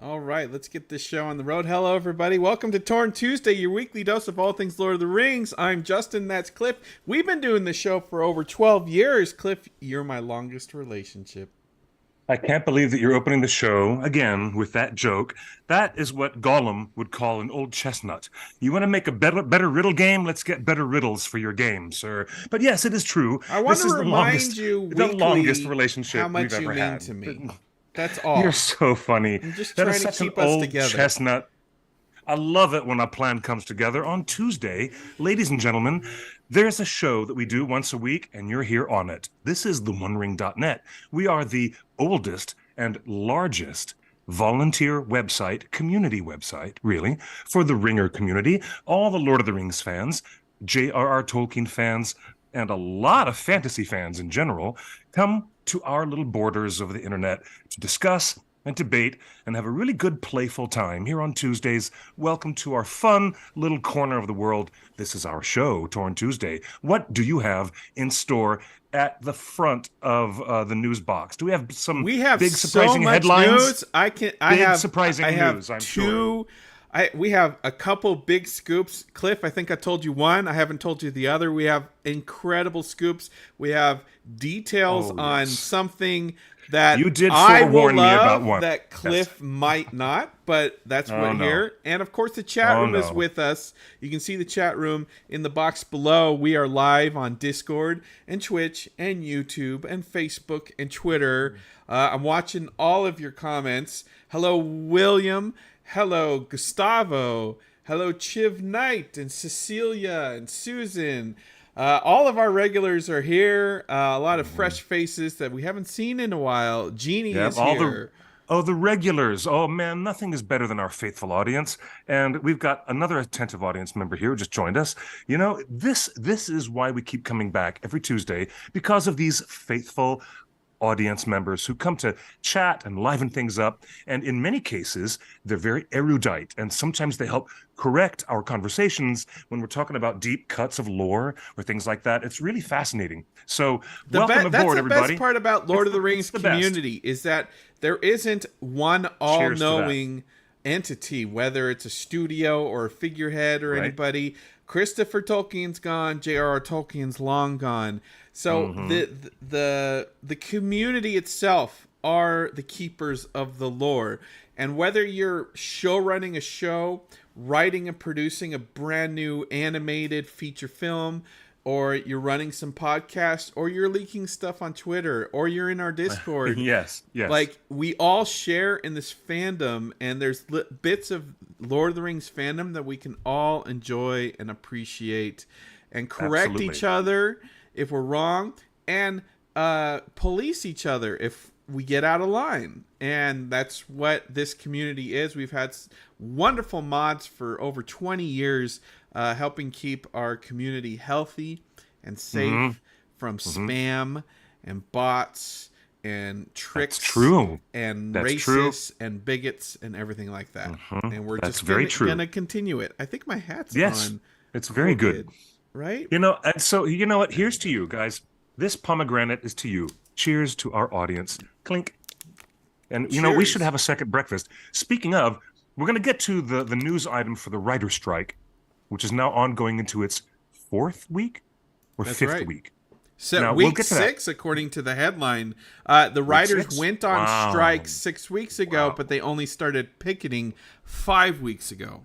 All right, let's get this show on the road. Hello, everybody. Welcome to Torn Tuesday, your weekly dose of all things Lord of the Rings. I'm Justin, that's Cliff. We've been doing this show for over 12 years. Cliff, you're my longest relationship. I can't believe that you're opening the show again with that joke. That is what Gollum would call an old chestnut. You want to make a better riddle game? Let's get better riddles for your game, sir. But yes, it is true. I want This to is remind you the longest weekly how relationship we've much you ever mean had. to me. That's You're all. so funny. I'm just That is trying to such an keep us old together. chestnut. I love it when a plan comes together on Tuesday. Ladies and gentlemen, there's a show that we do once a week, and you're here on it. This is the OneRing.net. We are the oldest and largest volunteer website, community website, really, for the Ringer community. All the Lord of the Rings fans, J.R.R. Tolkien fans, and a lot of fantasy fans in general come to our little borders of the internet to discuss and debate and have a really good playful time here on Tuesdays. Welcome to our fun little corner of the world. This is our show, Torn Tuesday. What do you have in store at the front of the news box? Do we have some We have big so surprising much headlines? news. I can. Big I surprising have news, I'm sure. two. We have a couple big scoops. Cliff, I think I told you one. I haven't told you the other. We have incredible scoops. We have details Oh, on yes. something that You did I will forewarn me about love one. that Yes. Cliff might not, but that's Oh, what no. here. And of course, the chat Oh, room is no. with us. You can see the chat room in the box below. We are live on Discord and Twitch and YouTube and Facebook and Twitter. I'm watching all of your comments. Hello, William. Hello, Gustavo. Hello, Chiv Knight and Cecilia and Susan. All of our regulars are here. A lot of fresh faces that we haven't seen in a while. Jeannie Yeah, is here. the regulars. Oh man, nothing is better than our faithful audience. And we've got another attentive audience member here who just joined us. You know, this is why we keep coming back every Tuesday, because of these faithful audience members who come to chat and liven things up. And in many cases, they're very erudite, and sometimes they help correct our conversations when we're talking about deep cuts of lore or things like that. It's really fascinating. So welcome That's aboard, the best everybody. part about Lord of the It's Rings the best. community is that there isn't one Cheers to that. all-knowing entity, whether it's a studio or a figurehead or Right? anybody. Christopher Tolkien's gone. J.R.R. Tolkien's long gone. So Mm-hmm. the community itself are the keepers of the lore. And whether you're show running a show, writing and producing a brand new animated feature film, or you're running some podcasts, or you're leaking stuff on Twitter, or you're in our Discord, Yes, yes. like we all share in this fandom, and there's bits of Lord of the Rings fandom that we can all enjoy and appreciate and correct Absolutely. each other if we're wrong, and police each other if we get out of line. And that's what this community is. We've had wonderful mods for over 20 years, helping keep our community healthy and safe Mm-hmm. from Mm-hmm. spam and bots and That's tricks true. and That's true. racists and bigots and everything like that. Mm-hmm. And we're That's just very true. gonna continue it. I think my hat's Yes, on it's very good. crooked, right? You know, and so you know what? Here's to you guys. This pomegranate is to you. Cheers to our audience. Clink. And you know, we should Cheers. have a second breakfast. Speaking of, we're going to get to the news item for the writer strike, which is now ongoing into its fourth week or That's fifth right. week. So Now we'll week get to that. 6, according to the headline, the Week writers six? went on Wow. strike 6 weeks ago, Wow. but they only started picketing 5 weeks ago.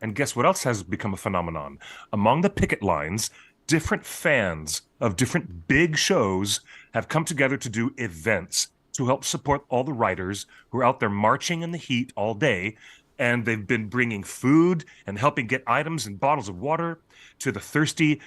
And guess what else has become a phenomenon? Among the picket lines, different fans of different big shows have come together to do events to help support all the writers who are out there marching in the heat all day. And they've been bringing food and helping get items and bottles of water to the thirsty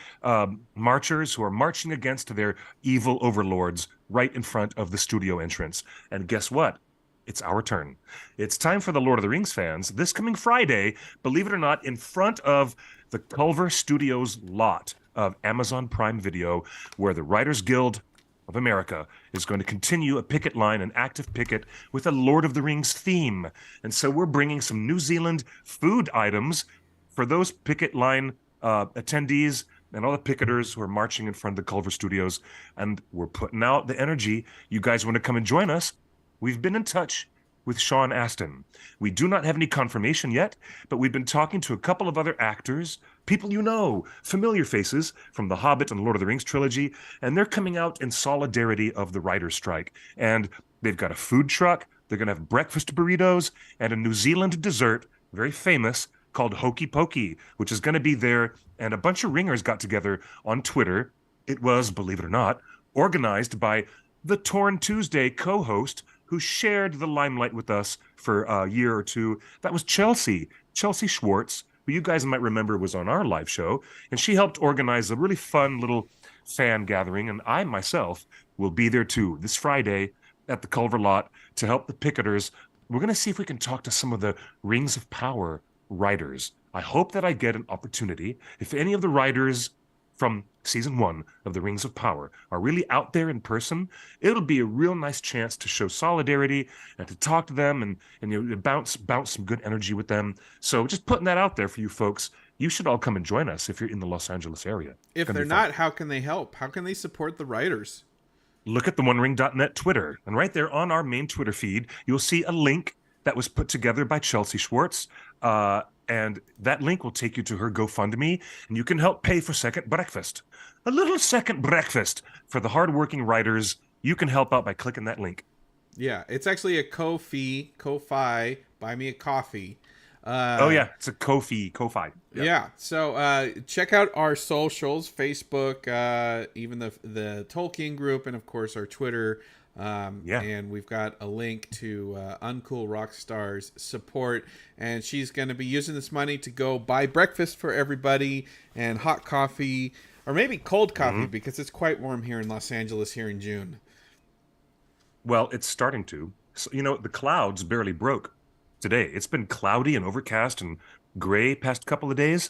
marchers who are marching against their evil overlords right in front of the studio entrance. And guess what? It's our turn. It's time for the Lord of the Rings fans this coming Friday, believe it or not, in front of the Culver Studios lot of Amazon Prime Video, where the Writers Guild of America is going to continue a picket line, an active picket with a Lord of the Rings theme. And so we're bringing some New Zealand food items for those picket line attendees and all the picketers who are marching in front of the Culver Studios. And we're putting out the energy. You guys want to come and join us? We've been in touch with Sean Astin. We do not have any confirmation yet, but we've been talking to a couple of other actors, people you know, familiar faces from The Hobbit and Lord of the Rings trilogy, and they're coming out in solidarity of the writer's strike. And they've got a food truck, they're going to have breakfast burritos, and a New Zealand dessert, very famous, called Hokey Pokey, which is going to be there. And a bunch of ringers got together on Twitter. It was, believe it or not, organized by the Torn Tuesday co-host who shared the limelight with us for a year or two. That was Chelsea Schwartz, who you guys might remember was on our live show. And she helped organize a really fun little fan gathering. And I myself will be there too this Friday at the Culver Lot to help the picketers. We're going to see if we can talk to some of the Rings of Power writers. I hope that I get an opportunity. If any of the writers from season 1 of the Rings of Power are really out there in person, it'll be a real nice chance to show solidarity and to talk to them and you know, bounce some good energy with them. So just putting that out there for you folks. You should all come and join us if you're in the Los Angeles area. If they're not, how can they help? How can they support the writers? Look at the OneRing.net Twitter, and right there on our main Twitter feed, you'll see a link that was put together by Chelsea Schwartz. And that link will take you to her GoFundMe, and you can help pay for second breakfast. A little second breakfast for the hardworking writers. You can help out by clicking that link. Yeah, it's actually a Ko-fi, buy me a coffee. It's a Ko-fi. Yeah. So check out our socials, Facebook, even the Tolkien group, and of course our Twitter. And we've got a link to Uncool Rockstar's support, and she's going to be using this money to go buy breakfast for everybody and hot coffee, or maybe cold coffee, because it's quite warm here in Los Angeles here in June. Well, it's starting to. So, you know, the clouds barely broke today. It's been cloudy and overcast and gray past couple of days.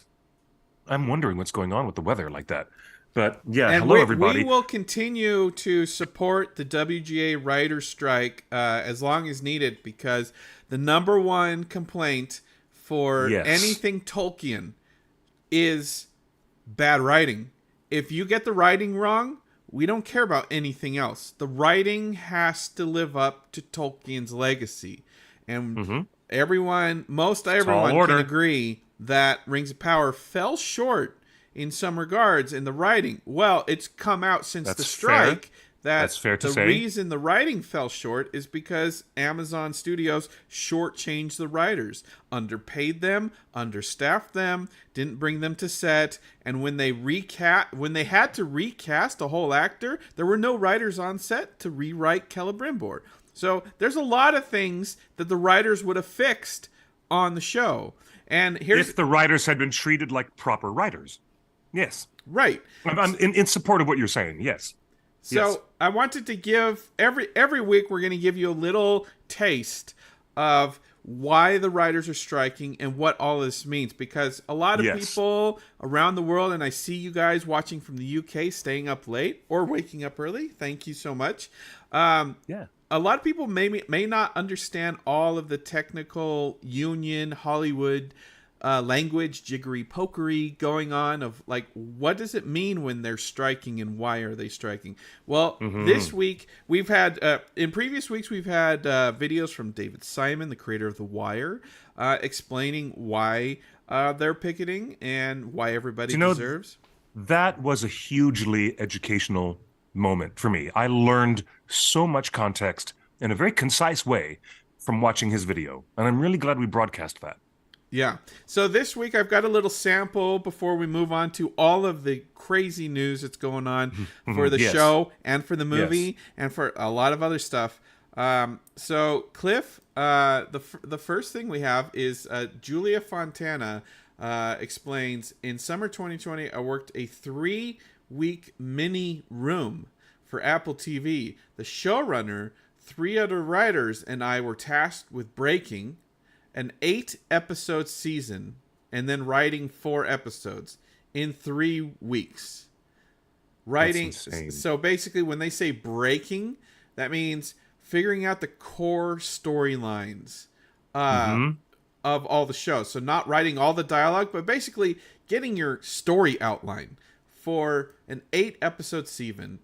I'm wondering what's going on with the weather like that. But yeah, and hello everybody. We will continue to support the WGA writer strike as long as needed, because the number one complaint for anything Tolkien is bad writing. If you get the writing wrong, we don't care about anything else. The writing has to live up to Tolkien's legacy. And most everyone can agree that Rings of Power fell short in some regards in the writing. Well, it's come out since the strike that the reason the writing fell short is because Amazon Studios shortchanged the writers, underpaid them, understaffed them, didn't bring them to set, and when they had to recast a whole actor, there were no writers on set to rewrite Celebrimbor. So there's a lot of things that the writers would have fixed on the show. And if the writers had been treated like proper writers. Yes. Right. I'm in support of what you're saying. Yes. So I wanted to give every week we're going to give you a little taste of why the writers are striking and what all this means, because a lot of people around the world, and I see you guys watching from the UK staying up late or waking up early. Thank you so much. A lot of people may not understand all of the technical union Hollywood language jiggery-pokery going on of, like, what does it mean when they're striking and why are they striking? Well, this week we've had, in previous weeks we've had videos from David Simon, the creator of The Wire, explaining why they're picketing and why everybody deserves. That was a hugely educational moment for me. I learned so much context in a very concise way from watching his video, and I'm really glad we broadcast that. Yeah. So this week I've got a little sample before we move on to all of the crazy news that's going on for the show and for the movie and for a lot of other stuff. So Cliff, the first thing we have is Julia Fontana explains, in summer 2020, I worked a 3-week mini room for Apple TV. The showrunner, 3 other writers, and I were tasked with breaking an 8-episode season and then writing 4 episodes in 3 weeks. Writing. So basically, when they say breaking, that means figuring out the core storylines of all the shows. So not writing all the dialogue, but basically getting your story outline for an 8-episode season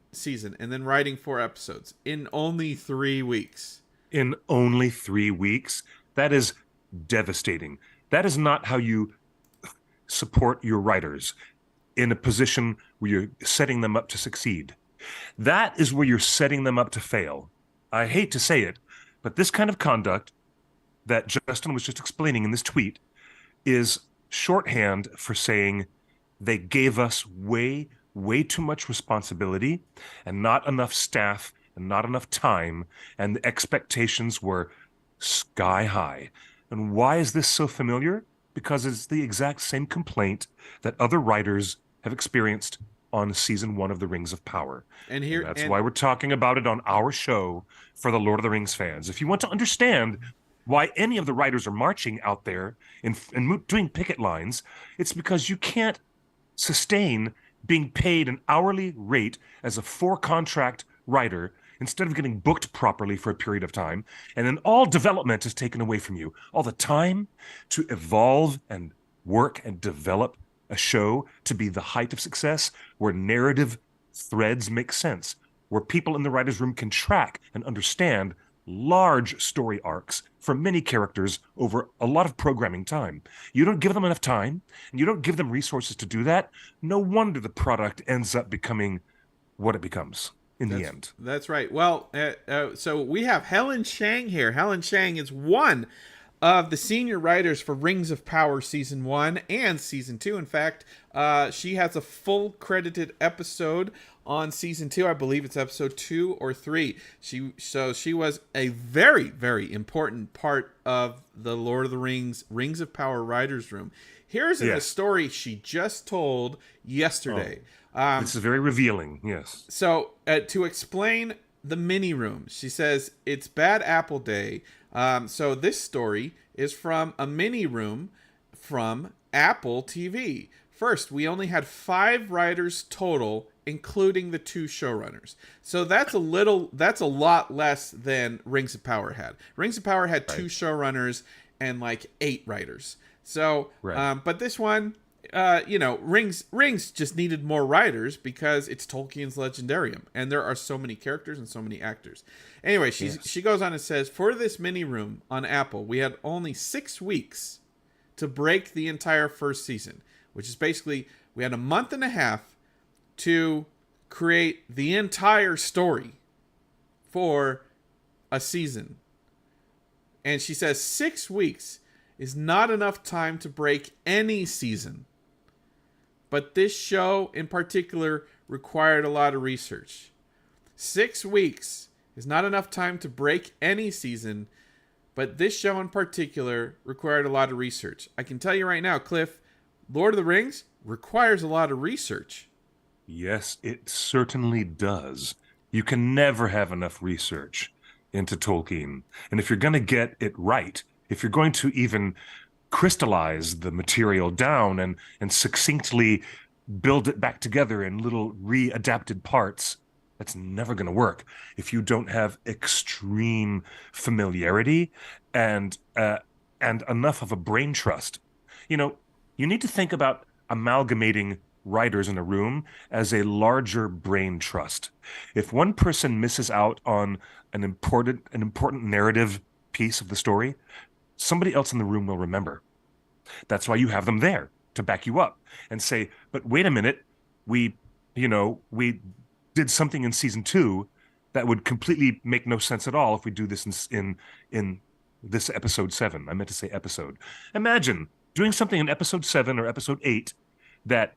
and then writing 4 episodes in only 3 weeks. in only 3 weeks. That is devastating. That is not how you support your writers in a position where you're setting them up to succeed. That is where you're setting them up to fail. I hate to say it, but this kind of conduct that Justin was just explaining in this tweet is shorthand for saying they gave us way too much responsibility and not enough staff and not enough time, and the expectations were sky high. And why is this so familiar? Because it's the exact same complaint that other writers have experienced on season 1 of The Rings of Power. And that's why we're talking about it on our show for the Lord of the Rings fans. If you want to understand why any of the writers are marching out there and doing picket lines, it's because you can't sustain being paid an hourly rate as a for-contract writer instead of getting booked properly for a period of time, and then all development is taken away from you. All the time to evolve and work and develop a show to be the height of success, where narrative threads make sense, where people in the writer's room can track and understand large story arcs for many characters over a lot of programming time. You don't give them enough time, and you don't give them resources to do that. No wonder the product ends up becoming what it becomes in the end. That's right. Well, so we have Helen Chang here. Helen Chang is one of the senior writers for Rings of Power Season 1 and Season 2. In fact, she has a full credited episode on Season 2. I believe it's episode 2 or 3. She was a very, very important part of the Lord of the Rings, Rings of Power writers' room. Here's a story she just told yesterday. This is very revealing, yes. So, to explain the mini room, she says, it's Bad Apple Day. So this story is from a mini room from Apple TV. First, we only had 5 writers total, including the 2 showrunners. So that's a lot less than Rings of Power had. Rings of Power had 2 showrunners and like 8 writers. So, but this one, Rings just needed more writers because it's Tolkien's Legendarium, and there are so many characters and so many actors. Anyway, she goes on and says, for this mini room on Apple, we had only 6 weeks to break the entire first season, which is basically we had a month and a half to create the entire story for a season. And she says 6 weeks is not enough time to break any season. But this show in particular required a lot of research. 6 weeks is not enough time to break any season, but this show in particular required a lot of research. I can tell you right now, Cliff, Lord of the Rings requires a lot of research. Yes, it certainly does. You can never have enough research into Tolkien. And if you're going to get it right, if you're going to even crystallize the material down and succinctly build it back together in little readapted parts, that's never going to work if you don't have extreme familiarity and enough of a brain trust. You need to think about amalgamating writers in a room as a larger brain trust. If one person misses out on an important narrative piece of the story, somebody else in the room will remember. That's why you have them there to back you up and say, but wait a minute, we did something in season 2 that would completely make no sense at all if we do this in this episode 7. I meant to say episode. Imagine doing something in episode 7 or episode 8 that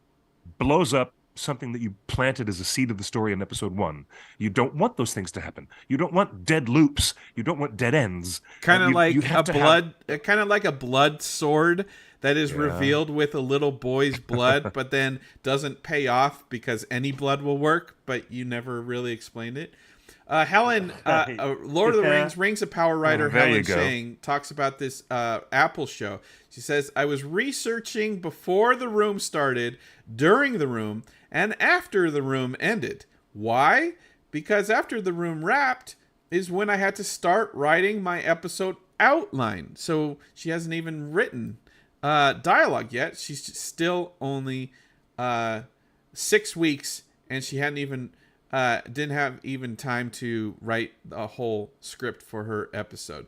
blows up something that you planted as a seed of the story in episode 1. You don't want those things to happen. You don't want dead loops. You don't want dead ends. Kind of like a blood sword that is revealed with a little boy's blood, but then doesn't pay off because any blood will work, but you never really explained it. Helen, Lord of the Rings, Rings of Power writer Helen Chang talks about this Apple show. She says, I was researching before the room started, during the room, and after the room ended. Why? Because after the room wrapped is when I had to start writing my episode outline. So she hasn't even written dialogue yet. She's still only 6 weeks, and she hadn't even didn't have even time to write a whole script for her episode.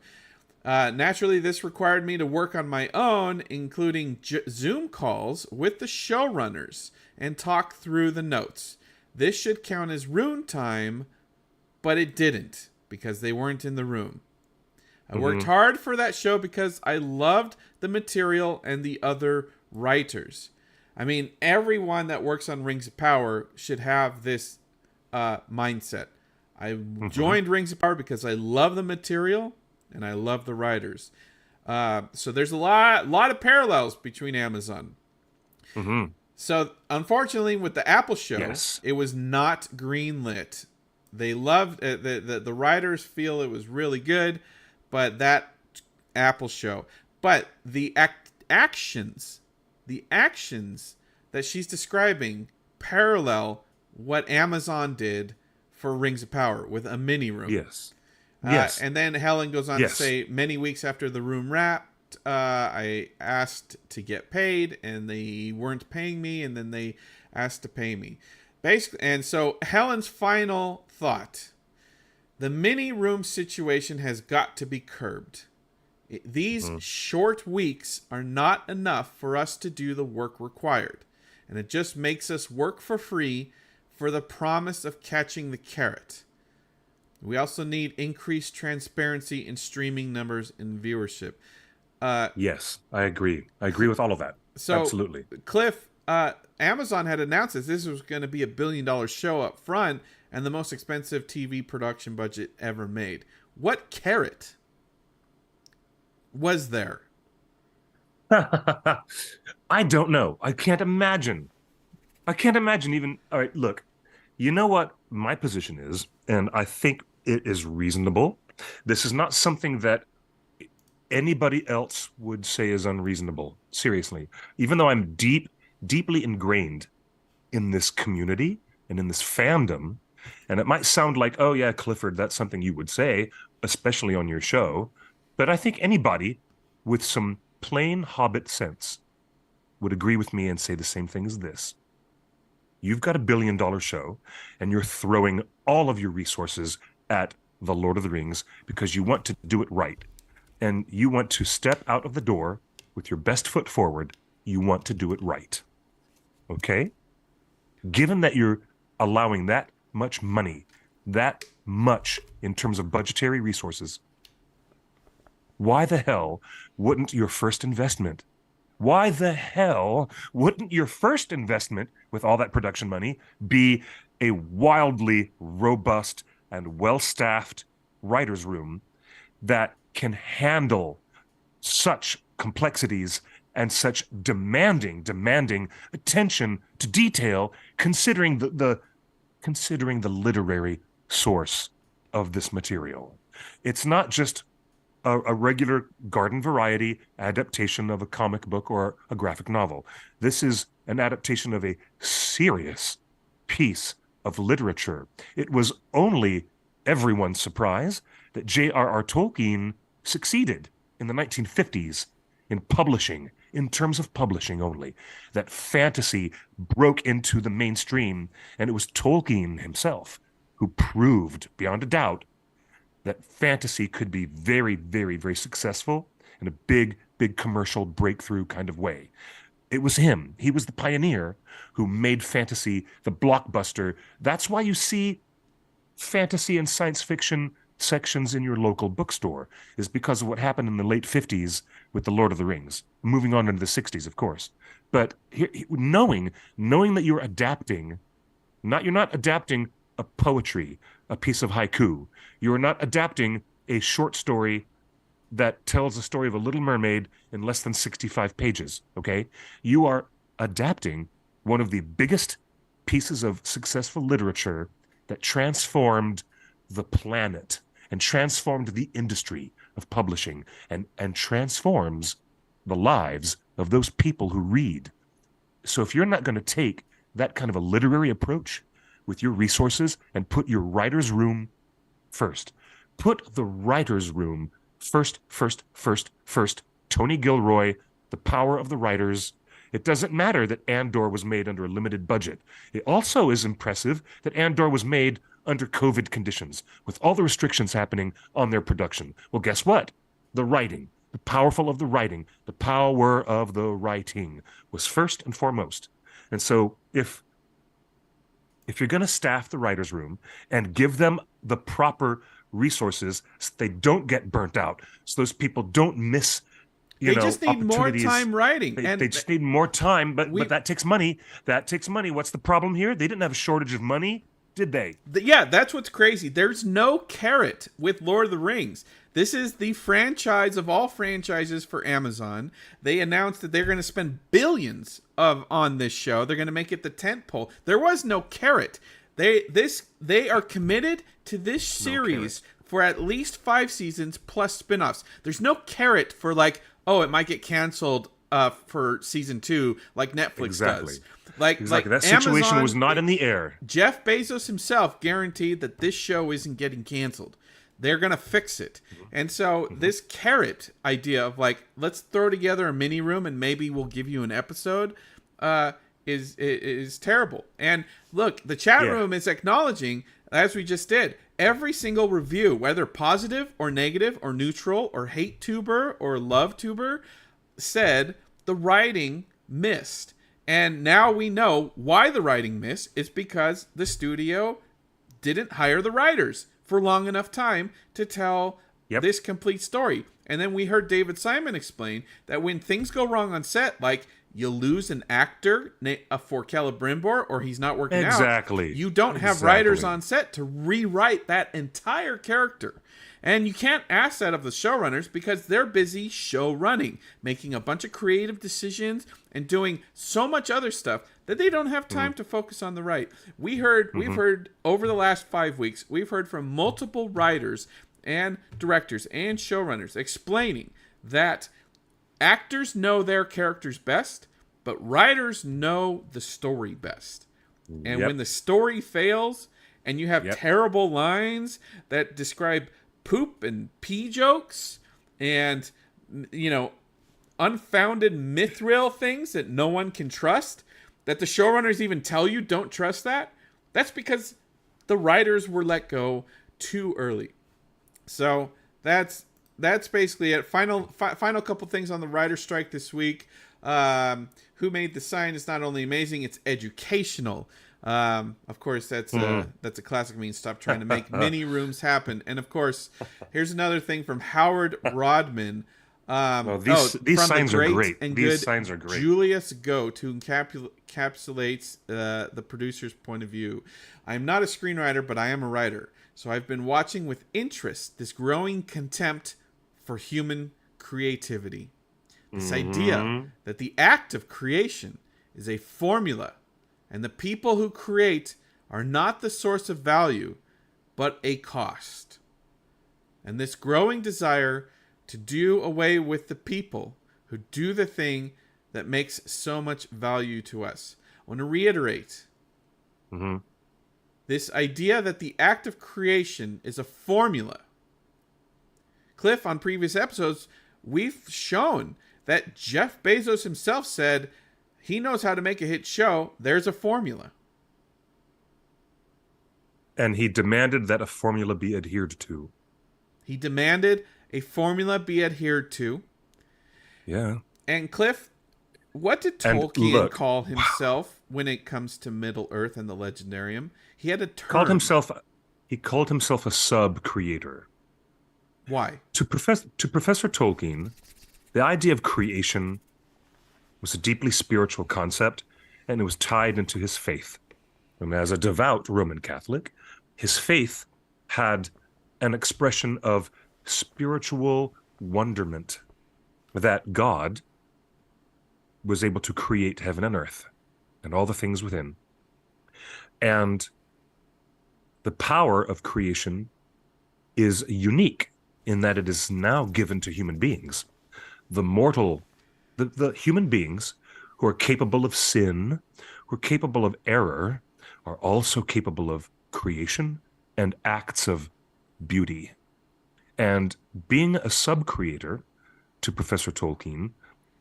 Naturally, this required me to work on my own, including Zoom calls with the showrunners and talk through the notes. This should count as rune time, but it didn't because they weren't in the room. I worked hard for that show because I loved the material and the other writers. I mean, everyone that works on Rings of Power should have this mindset. I joined Rings of Power because I love the material and I love the writers. So there's a lot of parallels between Amazon. So unfortunately, with the Apple show, it was not greenlit. They loved the writers feel it was really good, but that Apple show, but the actions that she's describing parallel what Amazon did for Rings of Power with a mini room. Yes. And then Helen goes on to say, many weeks after the room wrapped, I asked to get paid, and they weren't paying me, and then they asked to pay me. Basically, and so Helen's final thought: the mini room situation has got to be curbed. These short weeks are not enough for us to do the work required, and it just makes us work for free for the promise of catching the carrot. We also need increased transparency in streaming numbers and viewership. Yes, I agree. I agree with all of that. So, absolutely. Cliff, Amazon had announced that this was going to be $1 billion show up front and the most expensive TV production budget ever made. What carrot was there? I don't know. I can't imagine even. All right, look, you know what my position is, and I think it is reasonable. This is not something that anybody else would say is unreasonable. Seriously, even though I'm deeply ingrained in this community and in this fandom, and it might sound like, oh yeah, Clifford, that's something you would say, especially on your show, but I think anybody with some plain Hobbit sense would agree with me and say the same thing as this. You've got $1 billion show, and you're throwing all of your resources at The Lord of the Rings because you want to do it right. And you want to step out of the door with your best foot forward. You want to do it right. Okay? Given that you're allowing that much money, that much in terms of budgetary resources, why the hell wouldn't your first investment with all that production money be a wildly robust and well-staffed writer's room that can handle such complexities and such demanding attention to detail, considering the literary source of this material? It's not just a regular garden variety adaptation of a comic book or a graphic novel. This is an adaptation of a serious piece of literature. It was only everyone's surprise that J.R.R. Tolkien succeeded in the 1950s in publishing, in terms of publishing only, that fantasy broke into the mainstream, and it was Tolkien himself who proved beyond a doubt that fantasy could be very, very, very successful in a big commercial breakthrough kind of way. It was him. He was the pioneer who made fantasy the blockbuster. That's why you see fantasy and science fiction sections in your local bookstore, is because of what happened in the late 50s with The Lord of the Rings, moving on into the 60s, of course. But knowing that you're adapting, you're not adapting a poetry, a piece of haiku. You're not adapting a short story that tells the story of a Little Mermaid in less than 65 pages, okay? You are adapting one of the biggest pieces of successful literature that transformed the planet and transformed the industry of publishing and transforms the lives of those people who read. So if you're not going to take that kind of a literary approach with your resources and put your writer's room first, put the writer's room first. Tony Gilroy, the power of the writers, It doesn't matter that Andor was made under a limited budget. It also is impressive that Andor was made under COVID conditions, with all the restrictions happening on their production. Well, guess what? The writing, the powerful of the writing, the power of the writing was first and foremost. And so if you're going to staff the writers' room and give them the proper resources so they don't get burnt out, so those people don't miss, they just need more opportunities. time writing. They just need more time, but that takes money. That takes money. What's the problem here? They didn't have a shortage of money, did they? Yeah, that's what's crazy. There's no carrot with Lord of the Rings. This is the franchise of all franchises for Amazon. They announced that they're going to spend billions on this show. They're going to make it the tentpole. There was no carrot. They are committed to this series for at least 5 seasons plus spin-offs. There's no carrot for like, oh, it might get canceled for season 2 like Netflix does. Like that situation Amazon, was not in the air. Jeff Bezos himself guaranteed that this show isn't getting canceled. They're going to fix it. And so this carrot idea of like, let's throw together a mini room and maybe we'll give you an episode is terrible. And look, the chat room is acknowledging, as we just did, every single review, whether positive or negative or neutral or hate tuber or love tuber, said the writing missed. And now we know why the writing missed. It's because the studio didn't hire the writers for long enough time to tell this complete story. And then we heard David Simon explain that when things go wrong on set, like you lose an actor for Celebrimbor or he's not working out, you don't have writers on set to rewrite that entire character. And you can't ask that of the showrunners because they're busy show running, making a bunch of creative decisions and doing so much other stuff that they don't have time to focus on the write. We've heard over the last 5 weeks, we've heard from multiple writers and directors and showrunners explaining that actors know their characters best, but writers know the story best. And when the story fails and you have terrible lines that describe poop and pee jokes and, you know, unfounded mithril things that no one can trust, that the showrunners even tell you don't trust that, that's because the writers were let go too early. So that's basically it. Final couple things on the writer strike this week. Who Made the Sign is not only amazing, it's educational. Of course, that's a classic meme. Stop trying to make mini rooms happen. And of course, here's another thing from Howard Rodman. These signs are great. These signs are great. Julius Goat, who encapsulates the producer's point of view. I am not a screenwriter, but I am a writer. So I've been watching with interest this growing contempt for human creativity. This idea that the act of creation is a formula, and the people who create are not the source of value, but a cost. And this growing desire to do away with the people who do the thing that makes so much value to us. I want to reiterate this idea that the act of creation is a formula. Cliff, on previous episodes, we've shown that Jeff Bezos himself said he knows how to make a hit show. There's a formula. And he demanded that a formula be adhered to. He demanded a formula be adhered to. Yeah. And Cliff, what did Tolkien call himself when it comes to Middle Earth and the Legendarium? He had a term. He called himself a sub-creator. Why? To Professor Tolkien, the idea of creation was a deeply spiritual concept, and it was tied into his faith. And as a devout Roman Catholic, his faith had an expression of spiritual wonderment that God was able to create heaven and earth and all the things within. And the power of creation is unique in that it is now given to human beings. The human beings who are capable of sin, who are capable of error, are also capable of creation and acts of beauty. And being a sub-creator, to Professor Tolkien,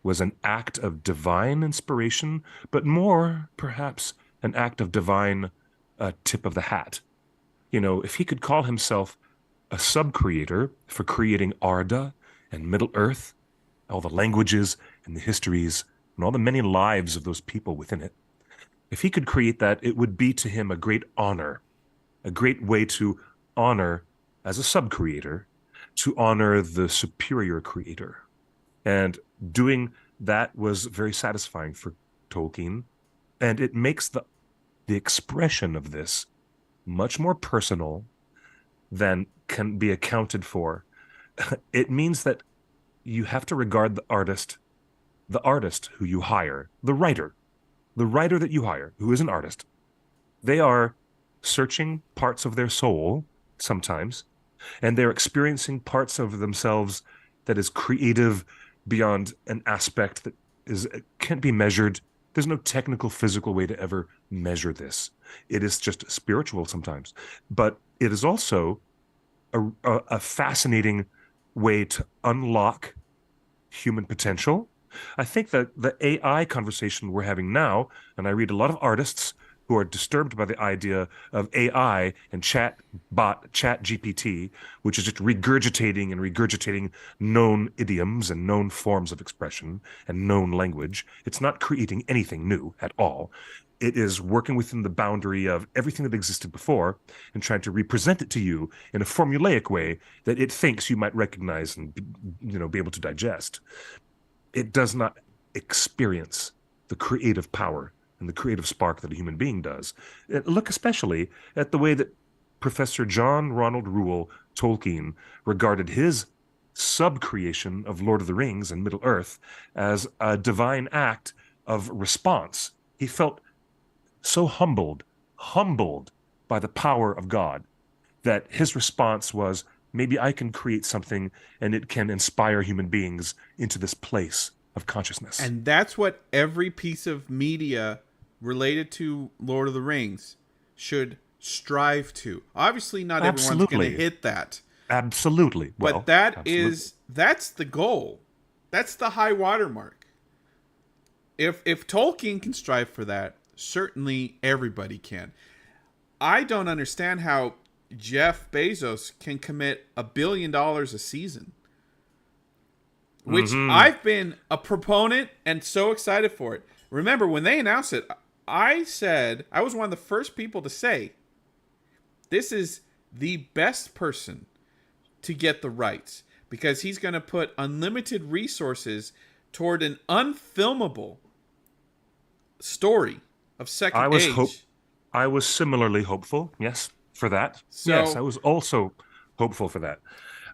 was an act of divine inspiration, but more, perhaps, an act of divine tip of the hat. If he could call himself a sub-creator for creating Arda and Middle Earth, all the languages and the histories and all the many lives of those people within it, if he could create that, it would be to him a great honor, a great way to honor, as a sub-creator, to honor the superior creator. And doing that was very satisfying for Tolkien. And it makes the expression of this much more personal than can be accounted for. It means that you have to regard the artist who you hire, the writer that you hire, who is an artist. They are searching parts of their soul sometimes, and they're experiencing parts of themselves that is creative beyond an aspect that can't be measured. There's no technical, physical way to ever measure this. It is just spiritual sometimes, but it is also a fascinating way to unlock human potential. I think that the AI conversation we're having now, and I read a lot of artists who are disturbed by the idea of AI and chat GPT, which is just regurgitating known idioms and known forms of expression and known language. It's not creating anything new at all. It is working within the boundary of everything that existed before and trying to represent it to you in a formulaic way that it thinks you might recognize and be able to digest. It does not experience the creative power and the creative spark that a human being does. Look especially at the way that Professor John Ronald Reuel Tolkien regarded his sub-creation of Lord of the Rings and Middle-earth as a divine act of response. He felt so humbled by the power of God, that his response was, maybe I can create something and it can inspire human beings into this place of consciousness. And that's what every piece of media related to Lord of the Rings should strive to. Obviously, not everyone's going to hit that. Absolutely. But that's the goal. That's the high watermark. If Tolkien can strive for that, certainly everybody can. I don't understand how Jeff Bezos can commit $1 billion a season, which I've been a proponent and so excited for it. Remember, when they announced it, I said, I was one of the first people to say, this is the best person to get the rights, because he's going to put unlimited resources toward an unfilmable story of Second Age. I was similarly hopeful, yes, for that. So, yes, I was also hopeful for that.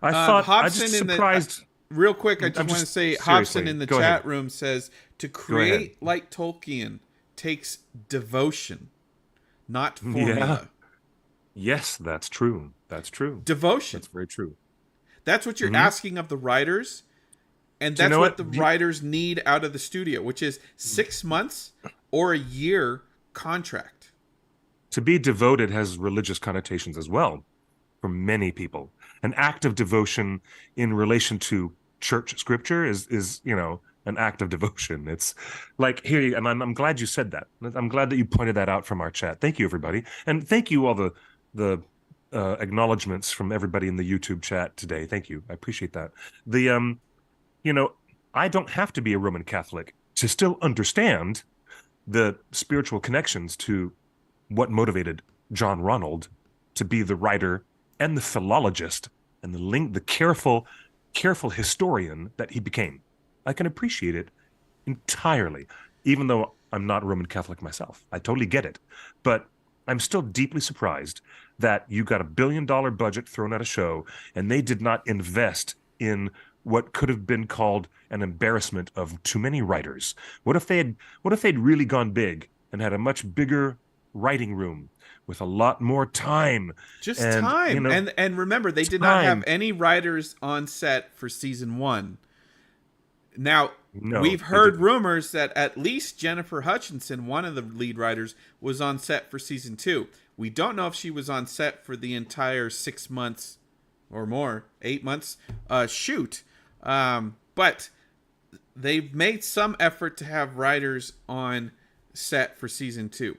I thought, Hobson, I just surprised... real quick, I just want to say, Hobson in the chat room says, to create like Tolkien takes devotion, not formula. Yeah. Yes, that's true. That's true. Devotion. That's very true. That's what you're asking of the writers, and that's what the writers need out of the studio, which is 6 months or a year contract. To be devoted has religious connotations as well for many people. An act of devotion in relation to church scripture is an act of devotion. It's like here, and I'm glad you said that. I'm glad that you pointed that out from our chat. Thank you, everybody, and thank you all the acknowledgments from everybody in the YouTube chat today. Thank you, I appreciate that. I don't have to be a Roman Catholic to still understand the spiritual connections to what motivated John Ronald to be the writer and the philologist and the careful historian that he became. I can appreciate it entirely, even though I'm not Roman Catholic myself. I totally get it. But I'm still deeply surprised that you got $1 billion budget thrown at a show and they did not invest in what could have been called an embarrassment of too many writers. What if they'd really gone big and had a much bigger writing room with a lot more time? Just time. And remember, they did not have any writers on set for season 1. Now, we've heard rumors that at least Jennifer Hutchinson, one of the lead writers, was on set for season 2. We don't know if she was on set for the entire 6 months or more, 8 months shoot. But they've made some effort to have writers on set for season 2.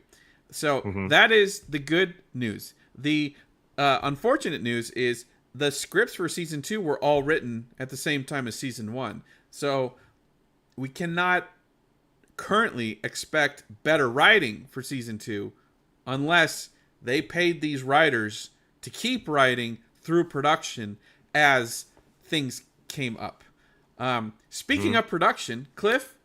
So that is the good news. The unfortunate news is the scripts for season 2 were all written at the same time as season 1. So we cannot currently expect better writing for season 2 unless they paid these writers to keep writing through production as things came up. Speaking of production, Cliff,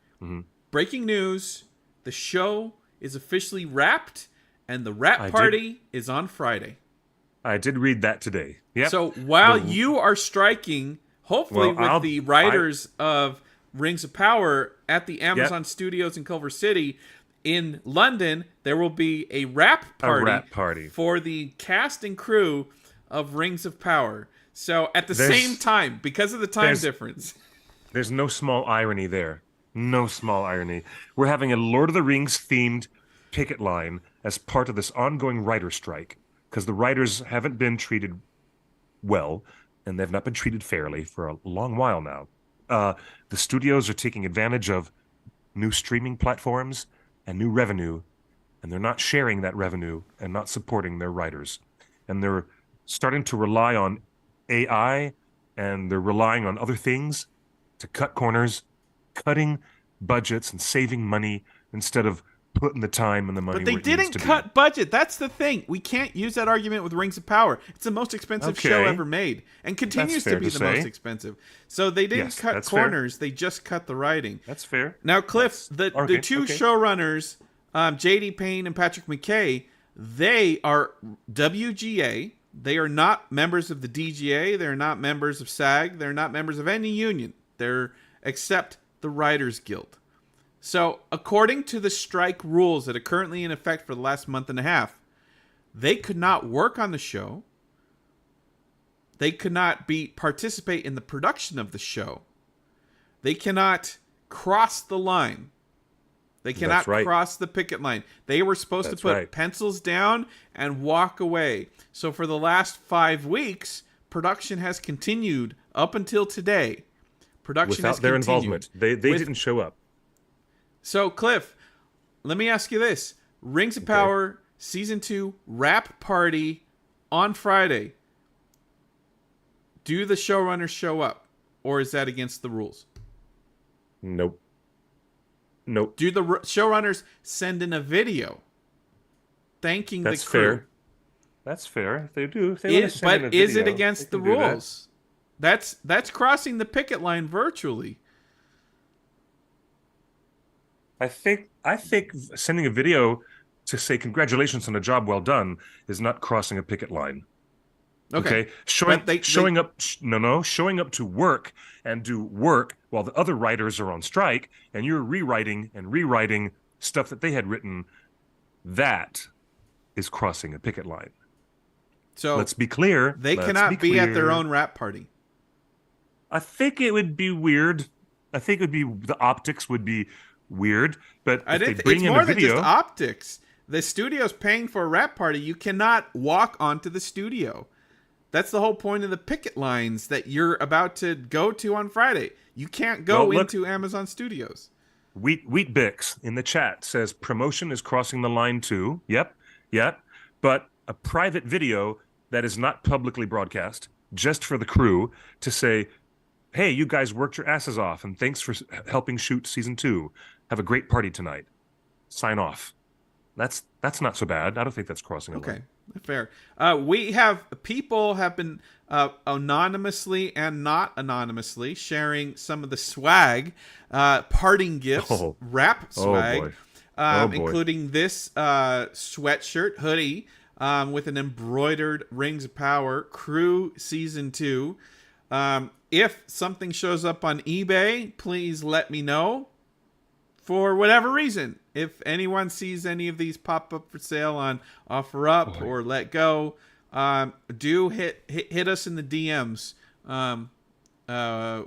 breaking news, the show is officially wrapped and the wrap party is on Friday. I did read that today. Yep. So while you are striking, hopefully with the writers of Rings of Power at the Amazon Studios in Culver City, in London, there will be a wrap party for the cast and crew of Rings of Power. So at the same time, because of the time difference. There's no small irony there. No small irony. We're having a Lord of the Rings themed picket line as part of this ongoing writer strike because the writers haven't been treated well and they've not been treated fairly for a long while now. The studios are taking advantage of new streaming platforms and new revenue, and they're not sharing that revenue and not supporting their writers. And they're starting to rely on AI and they're relying on other things to cut corners, cutting budgets and saving money instead of putting the time and the money. But they didn't cut budget. That's the thing. We can't use that argument with Rings of Power. It's the most expensive show ever made and continues to be the most expensive. So they didn't cut corners. They just cut the writing. That's fair. Now, Cliff, the two showrunners, J.D. Payne and Patrick McKay, they are WGA. They are not members of the DGA. They're not members of SAG. They're not members of any union. They're except the Writers Guild. So, according to the strike rules that are currently in effect for the last month and a half, they could not work on the show. They could not participate in the production of the show. They cannot cross the line. They cannot cross the picket line. They were supposed to put pencils down and walk away. So for the last 5 weeks, production has continued up until today. Without their involvement. They didn't show up. So, Cliff, let me ask you this. Rings of Power Season 2 wrap party on Friday. Do the showrunners show up? Or is that against the rules? Nope. Do the showrunners send in a video thanking the crew? Fair. That's fair. They do. If they but is it against the rules? That's crossing the picket line virtually. I think sending a video to say congratulations on a job well done is not crossing a picket line. Okay. Showing up to work and do work while the other writers are on strike and you're rewriting stuff that they had written, that is crossing a picket line. So let's be clear. They cannot be at their own wrap party. I think it would be weird. I think the optics would be weird, but it's more than just optics. The studio's paying for a wrap party. You cannot walk onto the studio. That's the whole point of the picket lines that you're about to go to on Friday. You can't go into Amazon Studios. Wheat Bix in the chat says promotion is crossing the line too. Yep. But a private video that is not publicly broadcast, just for the crew to say, hey, you guys worked your asses off and thanks for helping shoot season 2. Have a great party tonight. Sign off. That's not so bad. I don't think that's crossing a line. Fair. People have been anonymously and not anonymously sharing some of the swag, parting gifts, wrap swag, including this sweatshirt, hoodie, with an embroidered Rings of Power Crew Season 2. If something shows up on eBay, please let me know. For whatever reason, if anyone sees any of these pop up for sale on OfferUp or Let Go, do hit us in the DMs.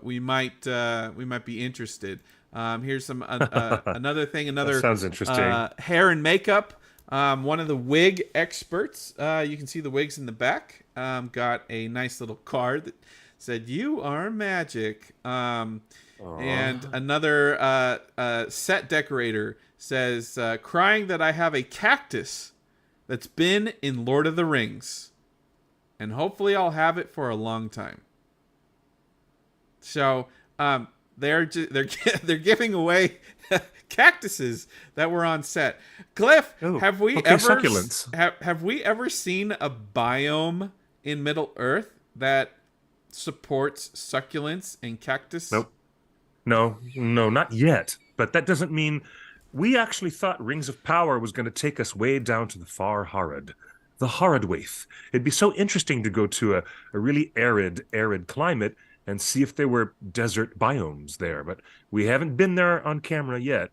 We might be interested. Here's some another thing. That sounds interesting. Hair and makeup. One of the wig experts. You can see the wigs in the back. Got a nice little card that said "You are magic." And Aw. another set decorator says, crying that I have a cactus that's been in Lord of the Rings. And hopefully I'll have it for a long time. So they're giving away cactuses that were on set. Cliff, Oh, have we okay, ever succulents. have we ever seen a biome in Middle Earth that supports succulents and cactus? Nope. No, no, not yet. But that doesn't mean we actually thought Rings of Power was going to take us way down to the far Harad, the Haradwaith. It'd be so interesting to go to a really arid climate and see if there were desert biomes there. But we haven't been there on camera yet.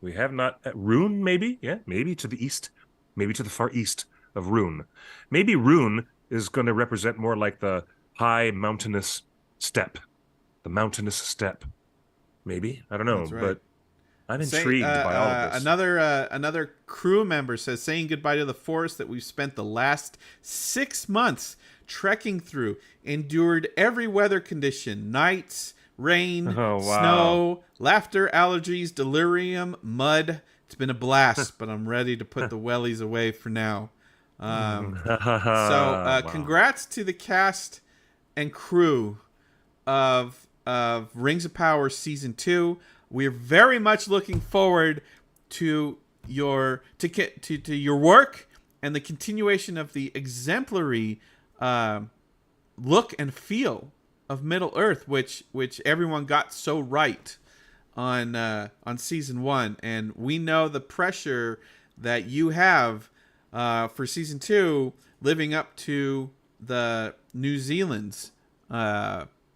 We have not. At Rune, maybe? Yeah, maybe to the east, maybe to the far east of Rune. Maybe Rune is going to represent more like the high mountainous steppe, the mountainous steppe. Maybe. I don't know. That's right. But I'm intrigued by all of this. Another crew member says, saying goodbye to the forest that we've spent the last 6 months trekking through, endured every weather condition, nights, rain, Oh, wow. snow, laughter, allergies, delirium, mud. It's been a blast, but I'm ready to put the wellies away for now. Wow. Congrats to the cast and crew of Rings of Power Season 2. We're very much looking forward to your your work and the continuation of the exemplary look and feel of Middle Earth, which everyone got so right on Season 1. And we know the pressure that you have for Season 2, living up to the New Zealand's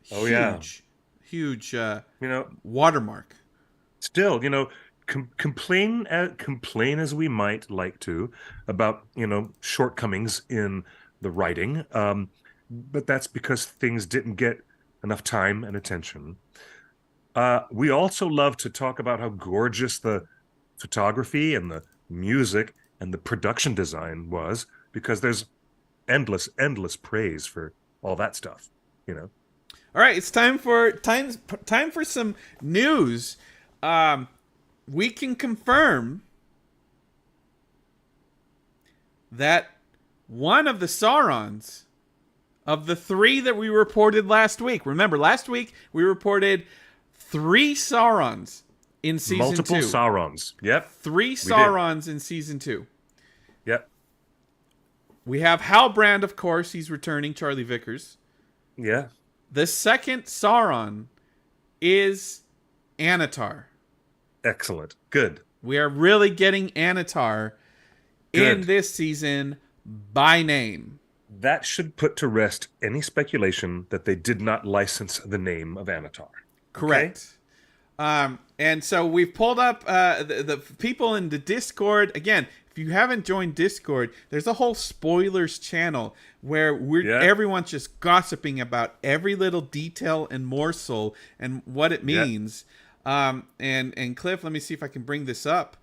huge watermark. Still, complain as we might like to about shortcomings in the writing, but that's because things didn't get enough time and attention. We also love to talk about how gorgeous the photography and the music and the production design was, because there's endless praise for all that stuff. All right, it's time for some news. We can confirm that one of the Saurons of the 3 that we reported last week. Remember, last week we reported 3 Saurons in season 2. Multiple Saurons. Yep. 3 Saurons in season 2. Yep. We have Halbrand, of course. He's returning, Charlie Vickers. Yeah. The second Sauron is Annatar. Excellent. Good. We are really getting Annatar in this season by name. That should put to rest any speculation that they did not license the name of Annatar. Correct. Okay? And so we've pulled up the people in the Discord. Again, if you haven't joined Discord, there's a whole spoilers channel where everyone's just gossiping about every little detail and morsel and what it means. And Cliff, let me see if I can bring this up.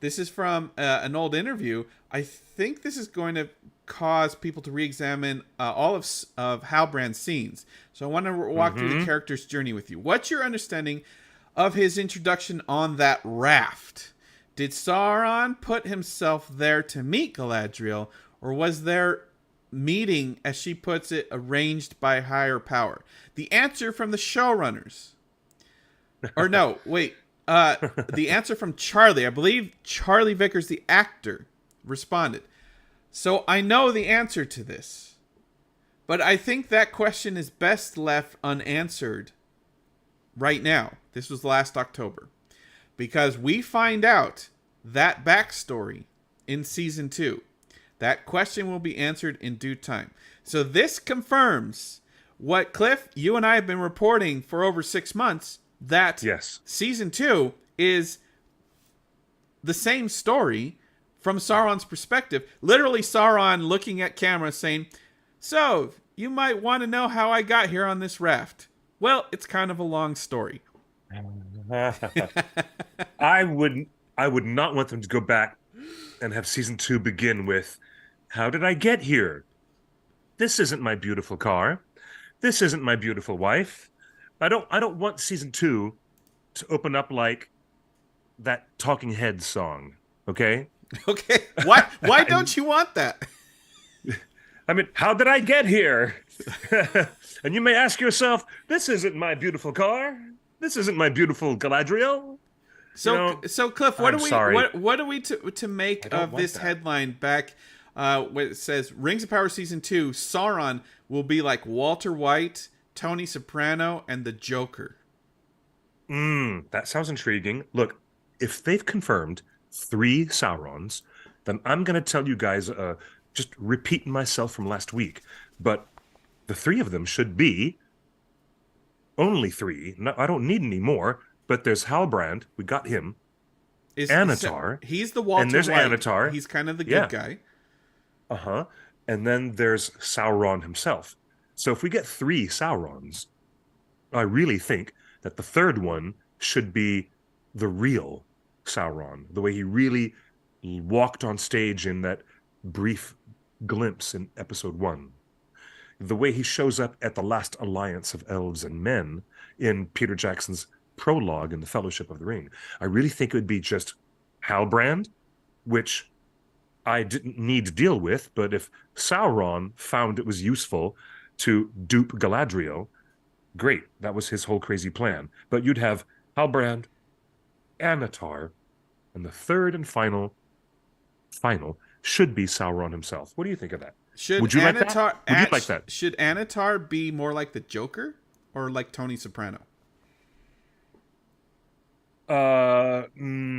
This is from an old interview. I think this is going to cause people to re-examine all of Halbrand's scenes. So I want to walk through the character's journey with you. What's your understanding of his introduction on that raft? Did Sauron put himself there to meet Galadriel, or was their meeting, as she puts it, arranged by higher power? The answer from the showrunners. Or no, wait. The answer from Charlie. I believe Charlie Vickers, the actor, responded. So I know the answer to this, but I think that question is best left unanswered right now. This was last October, because we find out that backstory in season 2. That question will be answered in due time. So this confirms what, Cliff, you and I have been reporting for over 6 months, that season 2 is the same story from Sauron's perspective. Literally Sauron looking at camera saying, so you might want to know how I got here on this raft. Well, it's kind of a long story. I would not want them to go back and have season 2 begin with, how did I get here? This isn't my beautiful car. This isn't my beautiful wife. I don't want season 2 to open up like that Talking Heads song. Okay. Okay. Why And don't you want that? I mean, how did I get here? And you may ask yourself, this isn't my beautiful car. This isn't my beautiful Galadriel. You So know, so Cliff, I'm sorry. what are we to I make don't of want this that. headline back where it says Rings of Power season 2, Sauron will be like Walter White, Tony Soprano, and the Joker. That sounds intriguing. Look, if they've confirmed 3 Saurons, then I'm going to tell you guys, just repeating myself from last week, but the 3 of them should be only 3. No, I don't need any more, but there's Halbrand. We got him. Annatar. He's the And Walter there's White. Annatar. He's kind of the good Yeah. guy. Uh-huh. And then there's Sauron himself. So if we get 3 Saurons, I really think that the third one should be the real Sauron, the way he really walked on stage in that brief glimpse in episode 1. The way he shows up at the last alliance of elves and men in Peter Jackson's prologue in The Fellowship of the Ring. I really think it would be just Halbrand, which I didn't need to deal with, but if Sauron found it was useful to dupe Galadriel, great. That was his whole crazy plan. But you'd have Halbrand, Annatar, and the third and final should be Sauron himself. What do you think of that? Should Would you like that? Annatar Would you like that? should Annatar be more like the Joker or like Tony Soprano? No.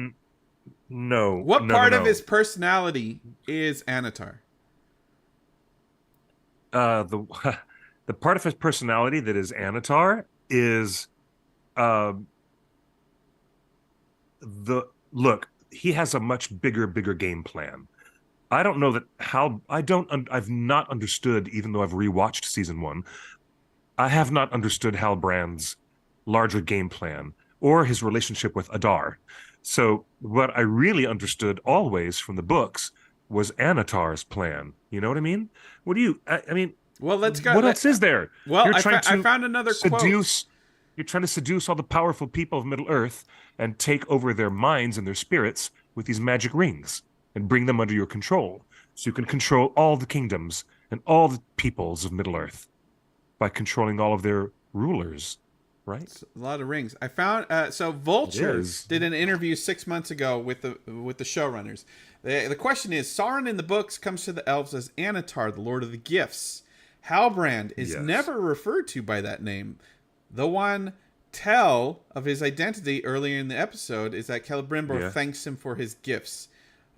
What No, part no, of no. his personality is Annatar? The the part of his personality that is Annatar is uh the look, he has a much bigger game plan. I don't know that how I've not understood, even though I've rewatched season 1, I have not understood Halbrand's larger game plan or his relationship with Adar. So what I really understood always from the books was Anatar's plan. You know what I mean? What do you I mean, Well, let's go. what else is there? Well, You're trying I to found another quote. seduce you're trying to seduce all the powerful people of Middle Earth and take over their minds and their spirits with these magic rings and bring them under your control. So you can control all the kingdoms and all the peoples of Middle Earth by controlling all of their rulers, right? It's a lot of rings. I found so Vulture is. did an interview 6 months ago with the showrunners. The question is: Sauron in the books comes to the elves as Annatar, the Lord of the Gifts. Halbrand is Yes. never referred to by that name. The one tell of his identity earlier in the episode is that Celebrimbor Yeah. thanks him for his gifts.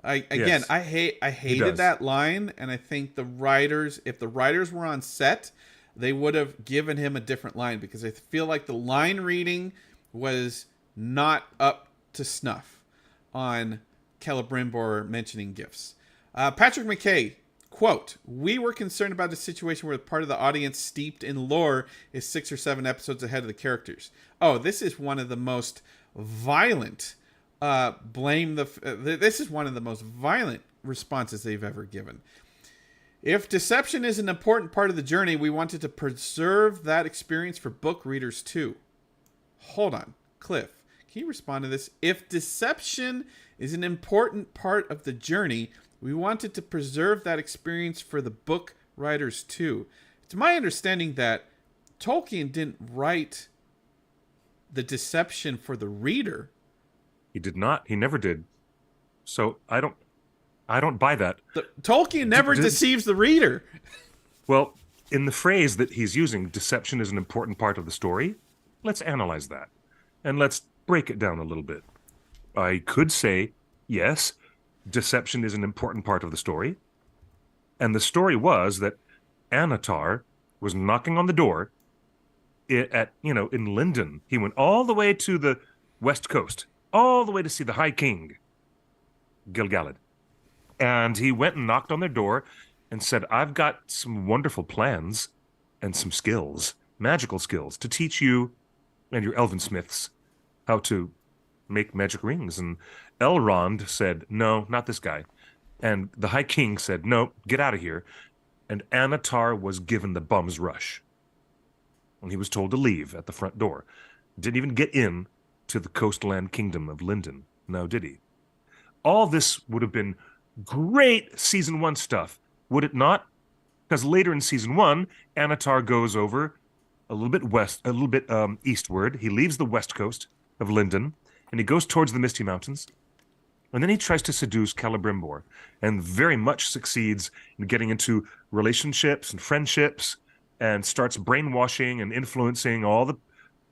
I Yes. hated does. that line, and I think the writers, if the writers were on set, they would have given him a different line because I feel like the line reading was not up to snuff on Celebrimbor mentioning gifts. Patrick McKay, quote, "We were concerned about a situation where part of the audience steeped in lore is 6 or 7 episodes ahead of the characters. Oh, this is one of the most violent this is one of the most violent responses they've ever given. If deception is an important part of the journey, we wanted to preserve that experience for book readers too." Hold on, Cliff, can you respond to this? If deception is an important part of the journey, we wanted to preserve that experience for the book writers too. It's my understanding that Tolkien didn't write the deception for the reader. He did not. He never did. So I don't buy that. Tolkien never deceives the reader. Well, in the phrase that he's using, deception is an important part of the story, let's analyze that. And let's break it down a little bit. I could say, yes, deception is an important part of the story. And the story was that Annatar was knocking on the door in Lindon. He went all the way to the west coast, all the way to see the High King, Gilgalad. And he went and knocked on their door and said, "I've got some wonderful plans and some skills, magical skills, to teach you and your elven smiths how to make magic rings." And Elrond said, "No, not this guy." And the High King said, "No, get out of here." And Annatar was given the bum's rush. and he was told to leave at the front door. Didn't even get in to the coastland kingdom of Linden. No, did he? All this would have been great season 1 stuff, would it not? Because later in season 1, Annatar goes over a little bit west, a little bit eastward. He leaves the west coast of Linden, and he goes towards the Misty Mountains. And then he tries to seduce Celebrimbor, and very much succeeds in getting into relationships and friendships, and starts brainwashing and influencing all the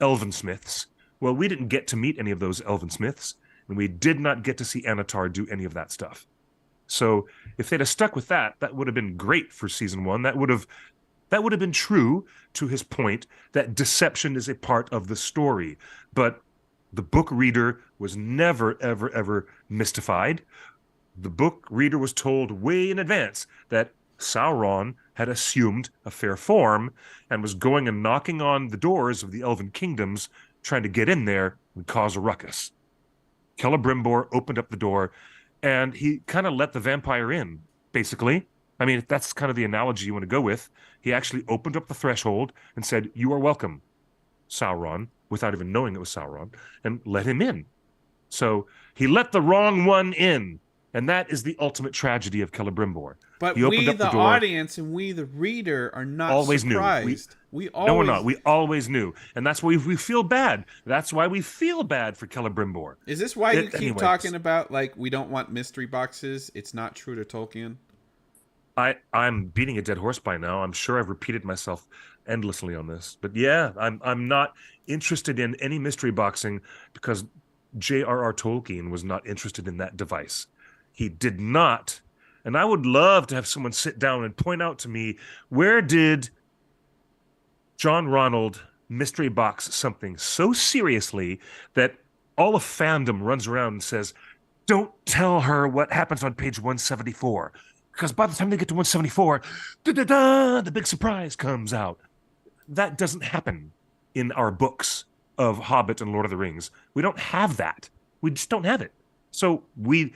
elven smiths. Well, we didn't get to meet any of those elven smiths, and we did not get to see Annatar do any of that stuff. So if they'd have stuck with that, that would have been great for season 1. That would have been true to his point that deception is a part of the story. But the book reader was never, ever, ever mystified. The book reader was told way in advance that Sauron had assumed a fair form and was going and knocking on the doors of the elven kingdoms, trying to get in there and cause a ruckus. Celebrimbor opened up the door, and he kind of let the vampire in, basically. I mean, if that's kind of the analogy you want to go with. He actually opened up the threshold and said, "You are welcome, Sauron," without even knowing it was Sauron, and let him in. So he let the wrong one in, and that is the ultimate tragedy of Celebrimbor. But he opened we, up the the door, audience, and we, the reader, are not always surprised. Knew. We always... No, we're not. We always knew. And that's why we feel bad. That's why we feel bad for Celebrimbor. Is this why you keep anyways, talking about, like, we don't want mystery boxes? It's not true to Tolkien? I'm beating a dead horse by now. I'm sure I've repeated myself endlessly on this. But yeah, I'm not interested in any mystery boxing because J.R.R. Tolkien was not interested in that device. He did not. And I would love to have someone sit down and point out to me, where did John Ronald mystery box something so seriously that all of fandom runs around and says, "Don't tell her what happens on page 174. Because by the time they get to 174, the big surprise comes out." That doesn't happen in our books of Hobbit and Lord of the Rings. We don't have that. We just don't have it. So we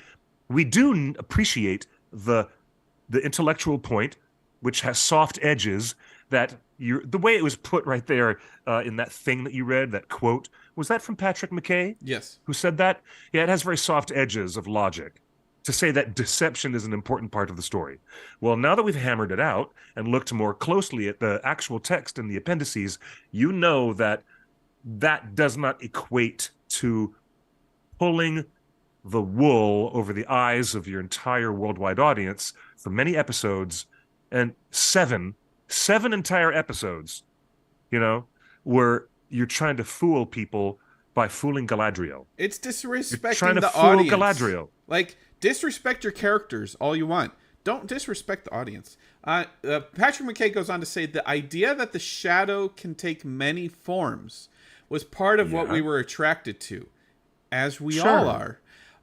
do appreciate the intellectual point, which has soft edges, that the way it was put right there in that thing that you read, that quote, was that from Patrick McKay? Yes. Who said that? Yeah, it has very soft edges of logic to say that deception is an important part of the story. Well, now that we've hammered it out and looked more closely at the actual text and the appendices, you know that that does not equate to pulling the wool over the eyes of your entire worldwide audience for many episodes, and seven entire episodes, where you're trying to fool people by fooling Galadriel. It's disrespecting You're trying to the fool audience. Galadriel. Like, disrespect your characters all you want. Don't disrespect the audience. Patrick McKay goes on to say the idea that the shadow can take many forms was part of what we were attracted to, as we all are.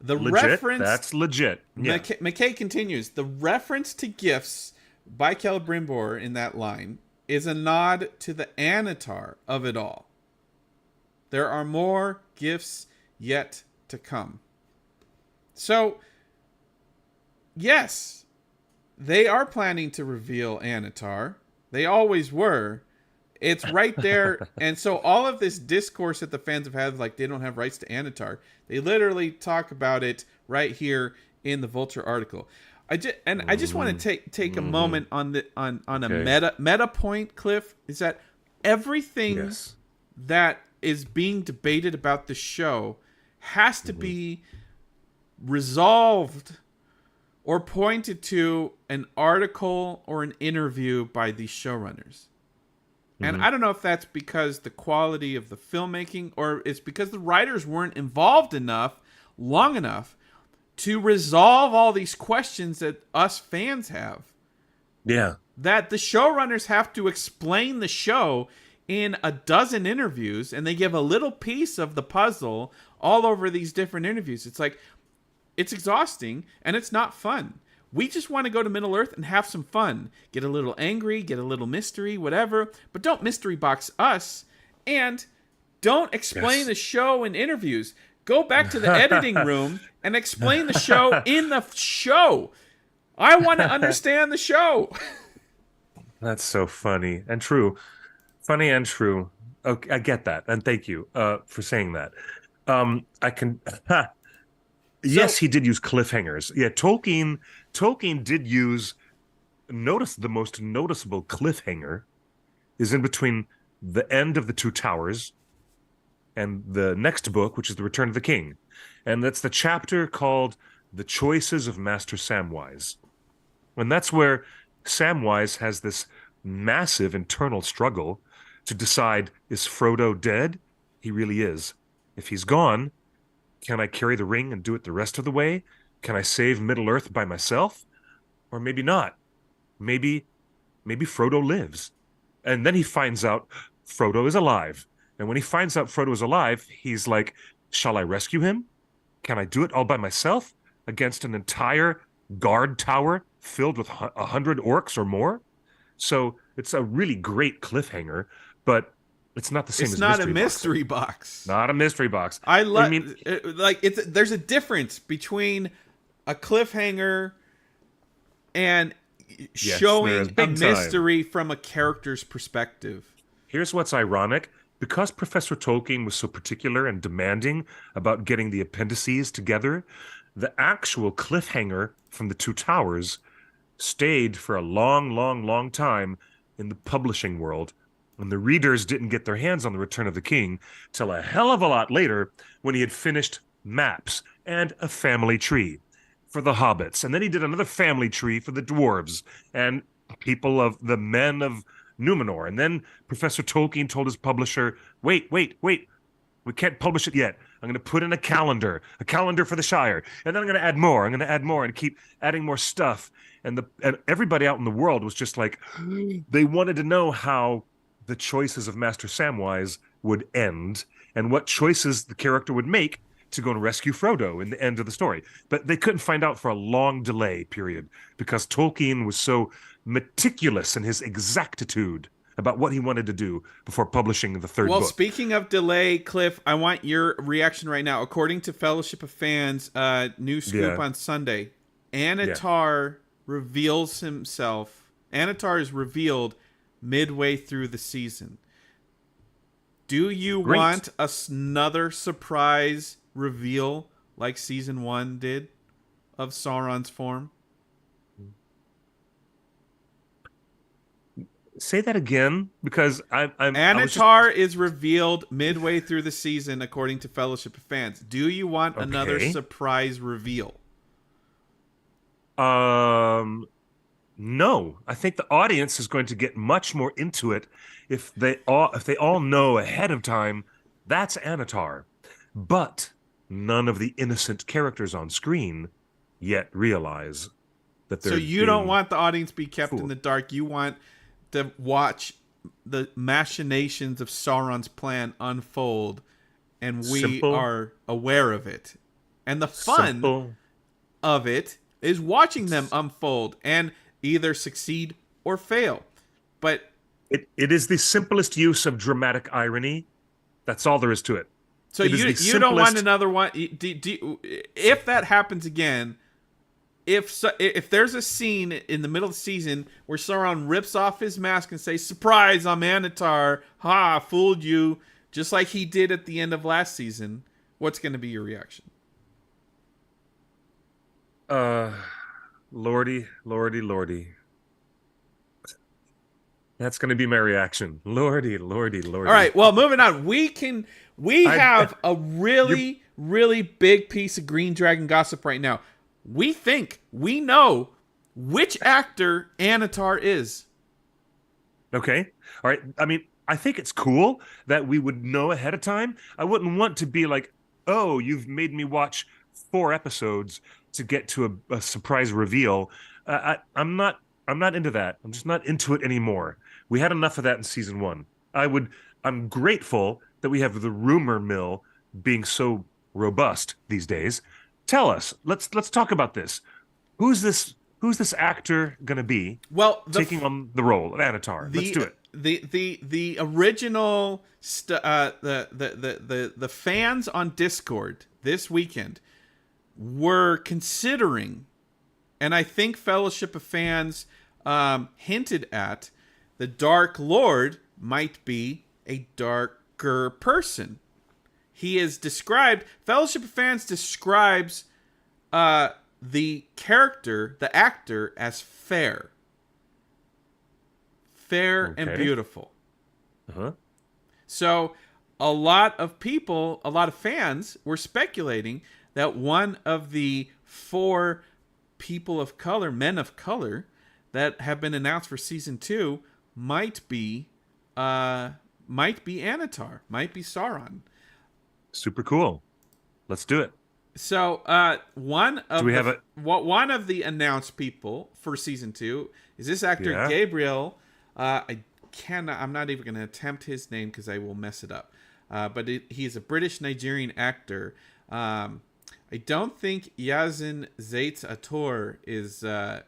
The legit, reference... That's legit. Yeah. McKay continues, the reference to gifts by Celebrimbor in that line is a nod to the Annatar of it all. There are more gifts yet to come. So, yes, they are planning to reveal Annatar. They always were. It's right there. And so all of this discourse that the fans have had, like they don't have rights to Annatar, they literally talk about it right here in the Vulture article. I just want to take a moment on a meta point, Cliff, is that everything that is being debated about the show has to be resolved or pointed to an article or an interview by these showrunners. And I don't know if that's because the quality of the filmmaking, or it's because the writers weren't involved long enough to resolve all these questions that us fans have. Yeah. That the showrunners have to explain the show in a dozen interviews, and they give a little piece of the puzzle all over these different interviews. It's like, it's exhausting, and it's not fun. We just want to go to Middle Earth and have some fun. Get a little angry, get a little mystery, whatever. But don't mystery box us. And don't explain the show in interviews. Go back to the editing room and explain the show in the show. I want to understand the show. That's so funny and true. Funny and true. Okay, I get that, and thank you for saying that. I can. So Yes, he did use cliffhangers. Yeah, Tolkien did use. Notice the most noticeable cliffhanger is in between the end of the Two Towers and the next book, which is The Return of the King, and that's the chapter called "The Choices of Master Samwise." And that's where Samwise has this massive internal struggle to decide, is Frodo dead? He really is. If he's gone, can I carry the ring and do it the rest of the way? Can I save Middle Earth by myself? Or maybe not. Maybe maybe Frodo lives. And then he finds out Frodo is alive. And when he finds out Frodo is alive, he's like, shall I rescue him? Can I do it all by myself against an entire guard tower filled with 100 orcs or more? So it's a really great cliffhanger, but it's not the same it's as not a mystery box. mystery box. Not a mystery box. I I love mean, like it's there's a difference between a cliffhanger and yes, there is showing a big time. mystery from a character's perspective. Here's what's ironic. Because Professor Tolkien was so particular and demanding about getting the appendices together, the actual cliffhanger from the Two Towers stayed for a long, long, long time in the publishing world. And the readers didn't get their hands on The Return of the King till a hell of a lot later when he had finished maps and a family tree for the hobbits. And then he did another family tree for the dwarves and people of the men of Numenor. And then Professor Tolkien told his publisher, wait, wait, wait. We can't publish it yet. I'm going to put in a calendar for the Shire, and then I'm going to add more. I'm going to add more and keep adding more stuff. And everybody out in the world was just like, they wanted to know how the choices of Master Samwise would end and what choices the character would make to go and rescue Frodo in the end of the story. But they couldn't find out for a long delay period because Tolkien was so meticulous in his exactitude about what he wanted to do before publishing the third Well, book. speaking of delay, Cliff, I want your reaction right now. According to Fellowship of Fans, new scoop Yeah, on Sunday, yeah. Annatar reveals himself. Annatar is revealed midway through the season. Do you Great. want another surprise reveal like season 1 did of Sauron's form? Say that again because I was just Annatar is revealed midway through the season, according to Fellowship of Fans. Do you want another okay. surprise reveal? Um, no, I think the audience is going to get much more into it if they all know ahead of time that's Annatar, but none of the innocent characters on screen yet realize that So they're you don't being want the audience to be kept in fooled. the dark. You want to watch the machinations of Sauron's plan unfold, and we Simple, are aware of it. And the fun simple. of it is watching them unfold and either succeed or fail. But It is the simplest use of dramatic irony. That's all there is to it. so It is the you don't want simplest. another one. If that happens again, if there's a scene in the middle of the season where Sauron rips off his mask and says, "Surprise, I'm Annatar. Ha, fooled you," just like he did at the end of last season, what's going to be your reaction? Uh, Lordy, Lordy, Lordy. That's going to be my reaction. Lordy, Lordy, Lordy. All right. Well, moving on. We I, have a you're really big piece of Green Dragon gossip right now. We know which actor Annatar is. okay. All right. I mean, I think it's cool that we would know ahead of time. I wouldn't want to be like, oh, you've made me watch 4 episodes to get to a surprise reveal. I'm not into that. I'm just not into it anymore. We had enough of that in season 1. I'm grateful that we have the rumor mill being so robust these days. Tell us. Let's talk about this. Who's this actor gonna be Well, taking on the role of Annatar? Let's the do it. the original the fans on Discord this weekend were considering, and I think Fellowship of Fans hinted at, the Dark Lord might be a darker person. He is described, Fellowship of Fans describes the character, the actor, as fair. Fair and beautiful. Uh-huh. So a lot of people, a lot of fans were speculating that one of the 4 people of color, men of color, that have been announced for season 2 might be Annatar, might be Sauron. Super cool. Let's do it. So one of the announced people for season 2 is this actor Gabriel. I'm not even going to attempt his name because I will mess it up. But he's a British Nigerian actor. I don't think Yazin Zaitz Ator is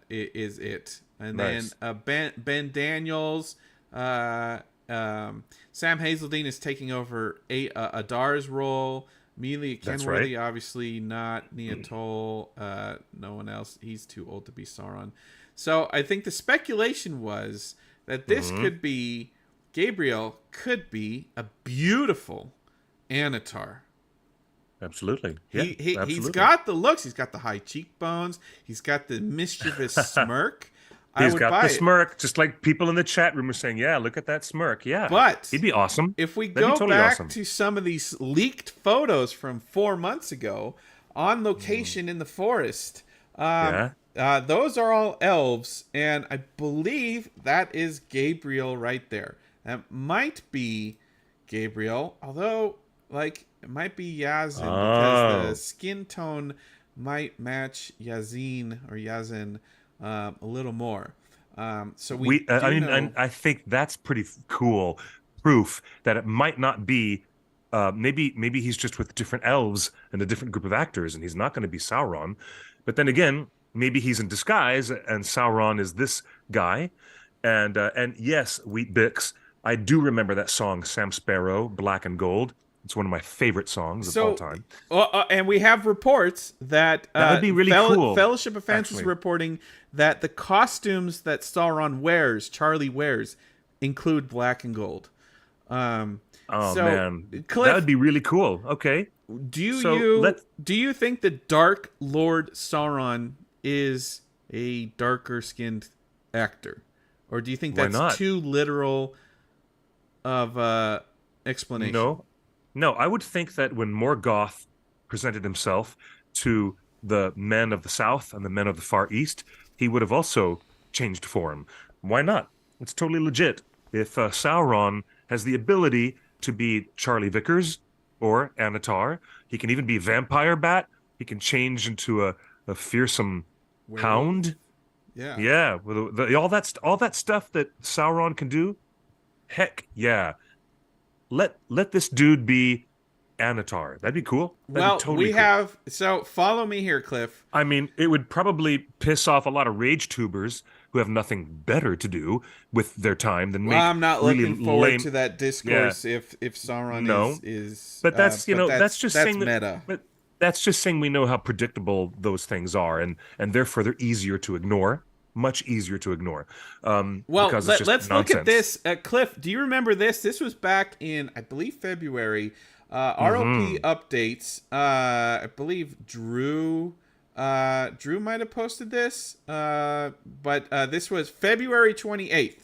it. And nice. Then Ben Daniels, Sam Hazeldine is taking over Adar's role. Amelia Kenworthy, obviously not. Nia Toll, no one else. He's too old to be Sauron. So I think the speculation was that this could be, Gabriel could be a beautiful Annatar. Absolutely. Yeah, absolutely. He's got the looks. He's got the high cheekbones. He's got the mischievous smirk. He's got the smirk, just like people in the chat room are saying, yeah, look at that smirk. Yeah, but he'd be awesome. If we go back to some of these leaked photos from 4 months ago on location in the forest, those are all elves, and I believe that is Gabriel right there. That might be Gabriel, although, like, it might be Yazin because the skin tone might match Yazin a little more. So I think that's pretty cool proof that it might not be. Maybe he's just with different elves and a different group of actors, and he's not going to be Sauron. But then again, maybe he's in disguise, and Sauron is this guy. And yes, Wheat Bix, I do remember that song, Sam Sparrow, Black and Gold. It's one of my favorite songs of all time. And we have reports that would be really cool. Fellowship of Fans is reporting that the costumes that Sauron wears, Charlie wears, include black and gold. Man, Cliff, that would be really cool. Okay. Do you think the Dark Lord Sauron is a darker skinned actor, or do you think that's too literal of explanation? No, I would think that when Morgoth presented himself to the men of the South and the men of the Far East, he would have also changed form. Why not? It's totally legit. If Sauron has the ability to be Charlie Vickers or Annatar, he can even be Vampire Bat. He can change into a fearsome hound. Yeah. All that stuff that Sauron can do. Heck yeah. Let this dude be Annatar. That'd be cool. That'd be totally cool. So follow me here, Cliff. I mean, it would probably piss off a lot of rage tubers who have nothing better to do with their time than make I'm not really looking forward lame... to that discourse if Sauron is But that's that's just saying meta. But that's just saying we know how predictable those things are, and therefore they're easier to ignore. Much easier to ignore. Because it's just let's nonsense. Look at this. Cliff, do you remember this? This was back in, I believe, February. ROP updates. I believe Drew might have posted this. But this was February 28th.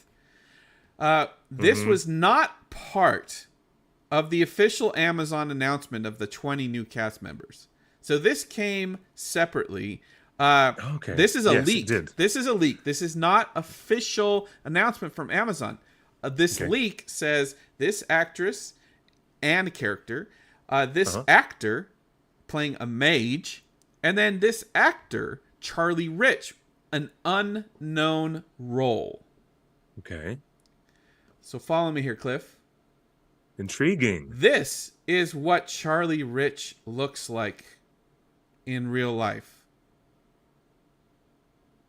This was not part of the official Amazon announcement of the 20 new cast members. So this came separately. Okay. This is a leak. This is a leak. This is not official announcement from Amazon. This leak says this actress and character, this actor playing a mage, and then this actor, Charlie Rich, an unknown role. Okay. So follow me here, Cliff. Intriguing. This is what Charlie Rich looks like in real life.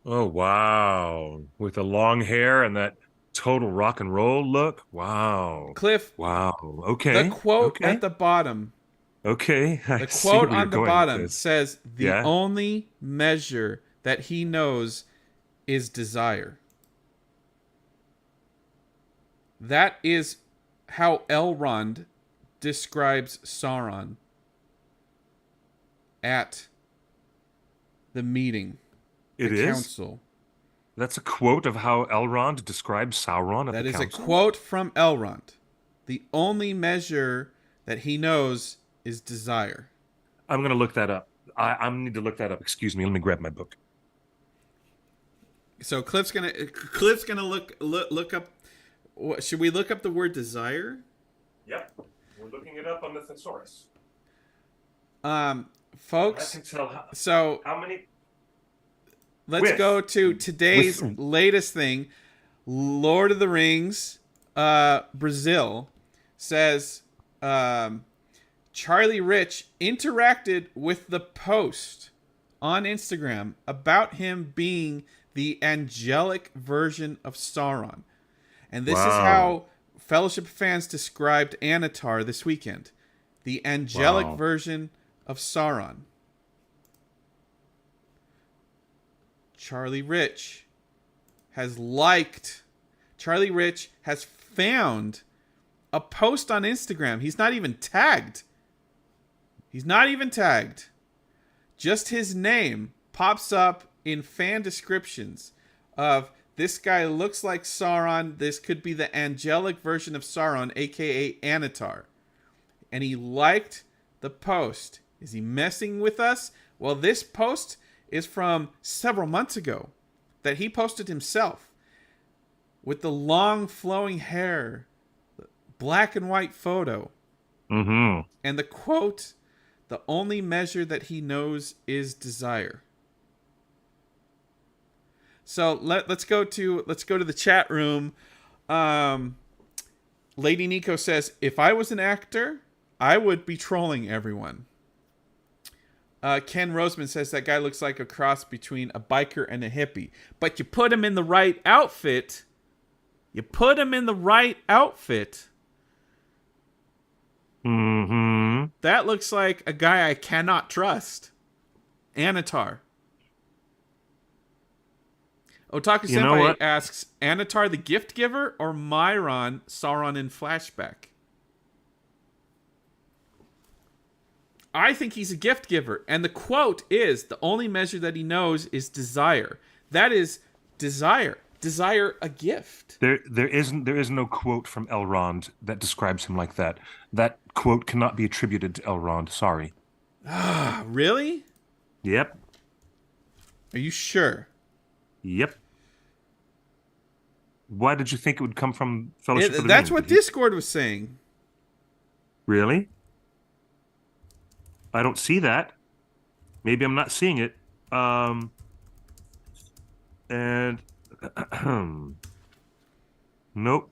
Oh, wow. With the long hair and that total rock and roll look. Wow. Cliff. Wow. Okay. The quote at the bottom. Okay. The quote on the bottom says, the only measure that he knows is desire. That is how Elrond describes Sauron at the meeting, the It is? council. That's a quote of how Elrond describes Sauron at That the is a council? quote from Elrond. The only measure that he knows is desire. I'm going to look that up. I need to look that up. Excuse me. Let me grab my book. So Cliff's gonna look up. Should we look up the word desire? Yep. We're looking it up on the thesaurus. Folks. I can tell So how many. let's go to today's latest thing. Lord of the Rings, Brazil says Charlie Rich interacted with the post on Instagram about him being the angelic version of Sauron. And this is how Fellowship fans described Annatar this weekend. The angelic version of Sauron. Charlie Rich has found a post on Instagram. He's not even tagged. Just his name pops up in fan descriptions of this guy looks like Sauron. This could be the angelic version of Sauron, aka Annatar. And he liked the post. Is he messing with us? Well, this post is from several months ago that he posted himself with the long flowing hair, black and white photo. Mm-hmm. And the quote, the only measure that he knows is desire. So let's go to the chat room. Lady Nico says, if I was an actor, I would be trolling everyone. Ken Roseman says that guy looks like a cross between a biker and a hippie. But you put him in the right outfit. Mm-hmm. That looks like a guy I cannot trust. Annatar. Otaku Senpai asks, Annatar the gift giver or Myron Sauron in flashback? I think he's a gift giver. And the quote is, the only measure that he knows is desire. That is desire. Desire a gift. There is no quote from Elrond that describes him like that. That quote cannot be attributed to Elrond. Sorry. Ah, really? Yep. Are you sure? Yep. Why did you think it would come from Fellowship of the Ring? That's what Discord was saying. Really? I don't see that. Maybe I'm not seeing it. And nope.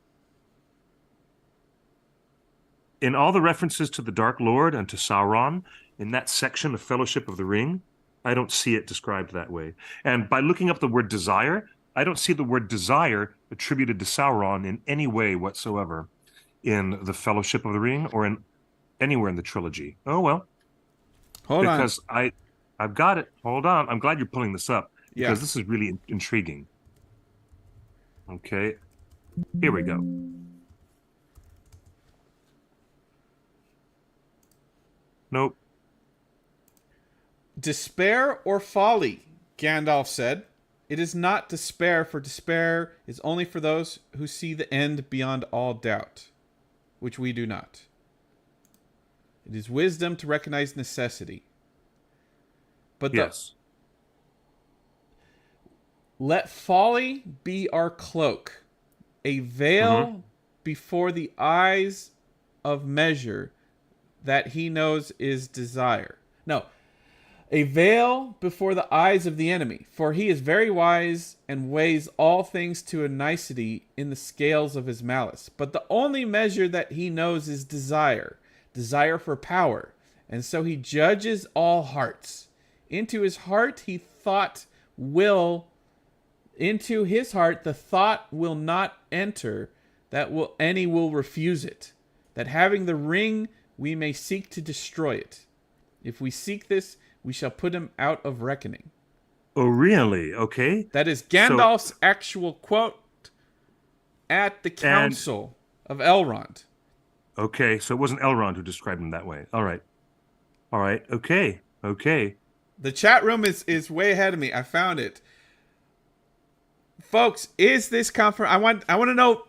In all the references to the Dark Lord and to Sauron in that section of Fellowship of the Ring, I don't see it described that way. And by looking up the word desire, I don't see the word desire attributed to Sauron in any way whatsoever in the Fellowship of the Ring or in anywhere in the trilogy. Oh, well. Hold on. Because I've got it. Hold on. I'm glad you're pulling this up because this is really intriguing. Okay. Here we go. Nope. Despair or folly, Gandalf said. It is not despair, for despair is only for those who see the end beyond all doubt, which we do not. It is wisdom to recognize necessity. But let folly be our cloak, a veil before the eyes of measure that he knows is desire. No, a veil before the eyes of the enemy, for he is very wise and weighs all things to a nicety in the scales of his malice. But the only measure that he knows is desire for power, and so he judges all hearts. Into his heart the thought will not enter, that any will refuse it, that having the ring we may seek to destroy it. If we seek this, we shall put him out of reckoning. Oh, really? Okay. That is Gandalf's actual quote at the council. of Elrond. Okay, so it wasn't Elrond who described him that way. All right. All right. Okay. Okay. The chat room is way ahead of me. I found it. Folks, is this confirmed? I want to know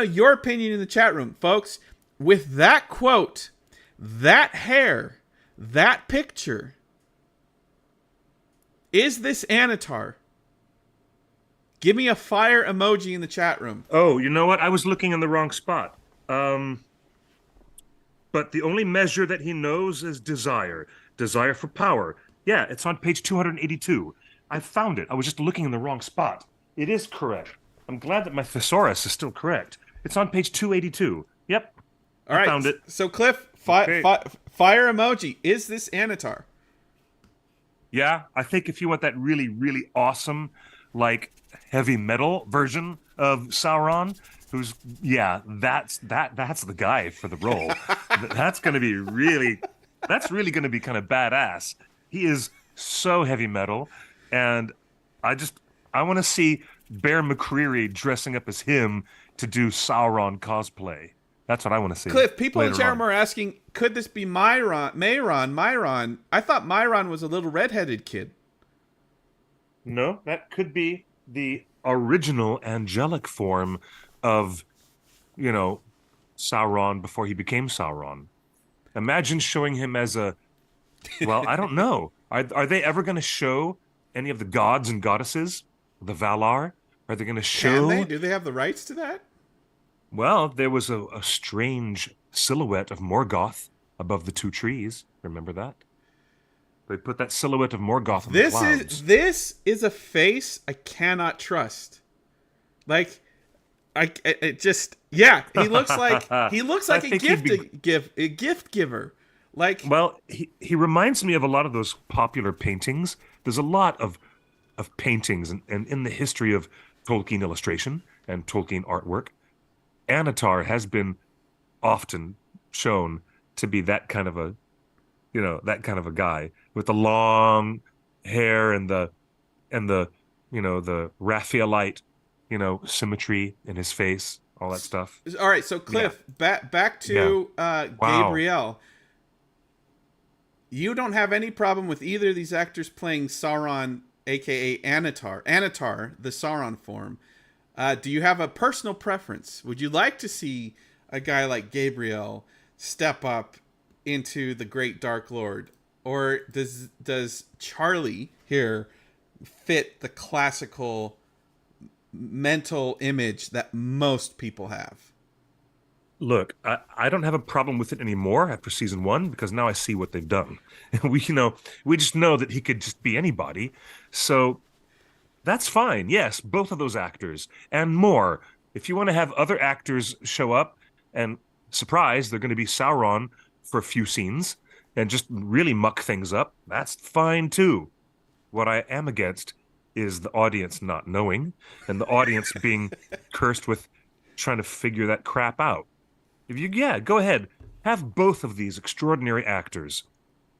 your opinion in the chat room, folks. With that quote, that hair, that picture, is this Annatar? Give me a fire emoji in the chat room. Oh, you know what? I was looking in the wrong spot. But the only measure that he knows is desire. Desire for power. Yeah, it's on page 282. I found it. I was just looking in the wrong spot. It is correct. I'm glad that my thesaurus is still correct. It's on page 282. Yep. All right. I found it. So, Cliff, Okay. fire emoji. Is this Annatar? Yeah, I think if you want that really, really awesome, like heavy metal version of Sauron, that's the guy for the role. That's really gonna be kind of badass. He is so heavy metal, and I want to see Bear McCreary dressing up as him to do Sauron cosplay. That's what I want to see. Cliff, people in later chat on. room are asking, could this be Myron? I thought Myron was a little redheaded kid. No, that could be the original angelic form of, Sauron before he became Sauron. Imagine showing him as I don't know. Are they ever going to show any of the gods and goddesses, the Valar? Are they going to show? Can they? Do they have the rights to that? Well, there was a strange silhouette of Morgoth above the two trees. Remember that? They put that silhouette of Morgoth in the clouds. This is a face I cannot trust. Like, he looks like a gift giver. Like, well, he reminds me of a lot of those popular paintings. There's a lot of paintings and in the history of Tolkien illustration and Tolkien artwork. Annatar has been often shown to be that kind of a guy with the long hair and the Raphaelite, symmetry in his face, all that stuff. All right, so Cliff, back to Wow. Gabriel. You don't have any problem with either of these actors playing Sauron, aka Annatar, the Sauron form. Do you have a personal preference? Would you like to see a guy like Gabriel step up into the Great Dark Lord, or does Charlie here fit the classical mental image that most people have? Look, I don't have a problem with it anymore after season 1 because now I see what they've done. We just know that he could just be anybody. So that's fine. Yes, both of those actors and more. If you want to have other actors show up and surprise, they're going to be Sauron for a few scenes and just really muck things up, that's fine too. What I am against is the audience not knowing and the audience being cursed with trying to figure that crap out. Go ahead. Have both of these extraordinary actors.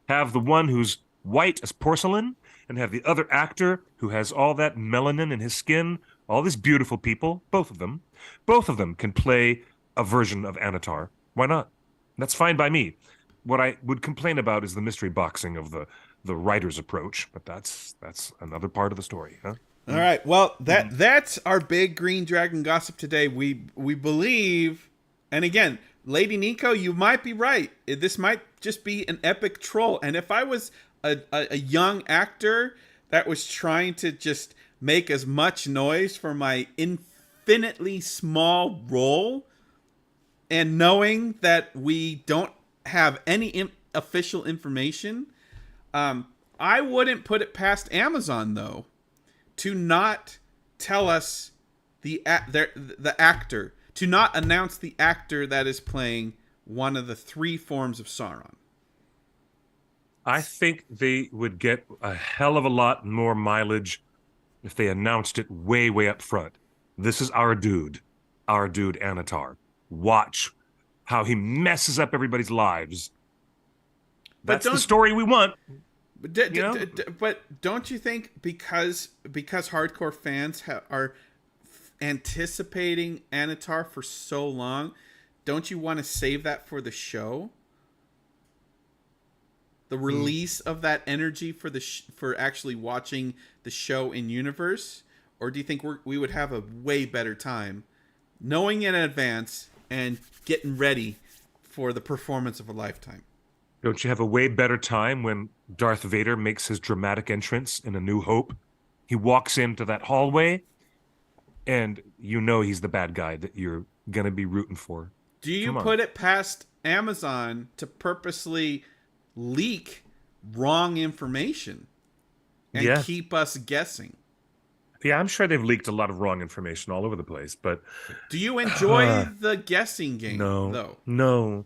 Have the one who's white as porcelain and have the other actor who has all that melanin in his skin, all these beautiful people, both of them. Both of them can play a version of Annatar. Why not? That's fine by me. What I would complain about is the mystery boxing of the writer's approach, but that's another part of the story, huh? All right. Well, that's our big green dragon gossip today. We believe, and again, Lady Nico, you might be right. This might just be an epic troll. And if I was a young actor that was trying to just make as much noise for my infinitely small role, and knowing that we don't have any official information, I wouldn't put it past Amazon, though, to not tell us the actor, to not announce the actor that is playing one of the 3 forms of Sauron. I think they would get a hell of a lot more mileage if they announced it way, way up front. This is our dude Annatar. Watch how he messes up everybody's lives. That's the story we want. But don't you think because hardcore fans are anticipating Annatar for so long, don't you want to save that for the show? The release of that energy for for actually watching the show in universe, or do you think we would have a way better time knowing in advance and getting ready for the performance of a lifetime? Don't you have a way better time when Darth Vader makes his dramatic entrance in A New Hope? He walks into that hallway, and you know he's the bad guy that you're gonna be rooting for. Do you put it past Amazon to purposely leak wrong information and keep us guessing? Yeah, I'm sure they've leaked a lot of wrong information all over the place, but do you enjoy the guessing game? No.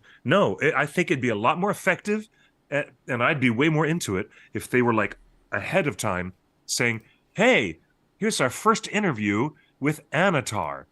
I think it'd be a lot more effective, and I'd be way more into it if they were like ahead of time saying, "Hey, here's our first interview with Annatar,"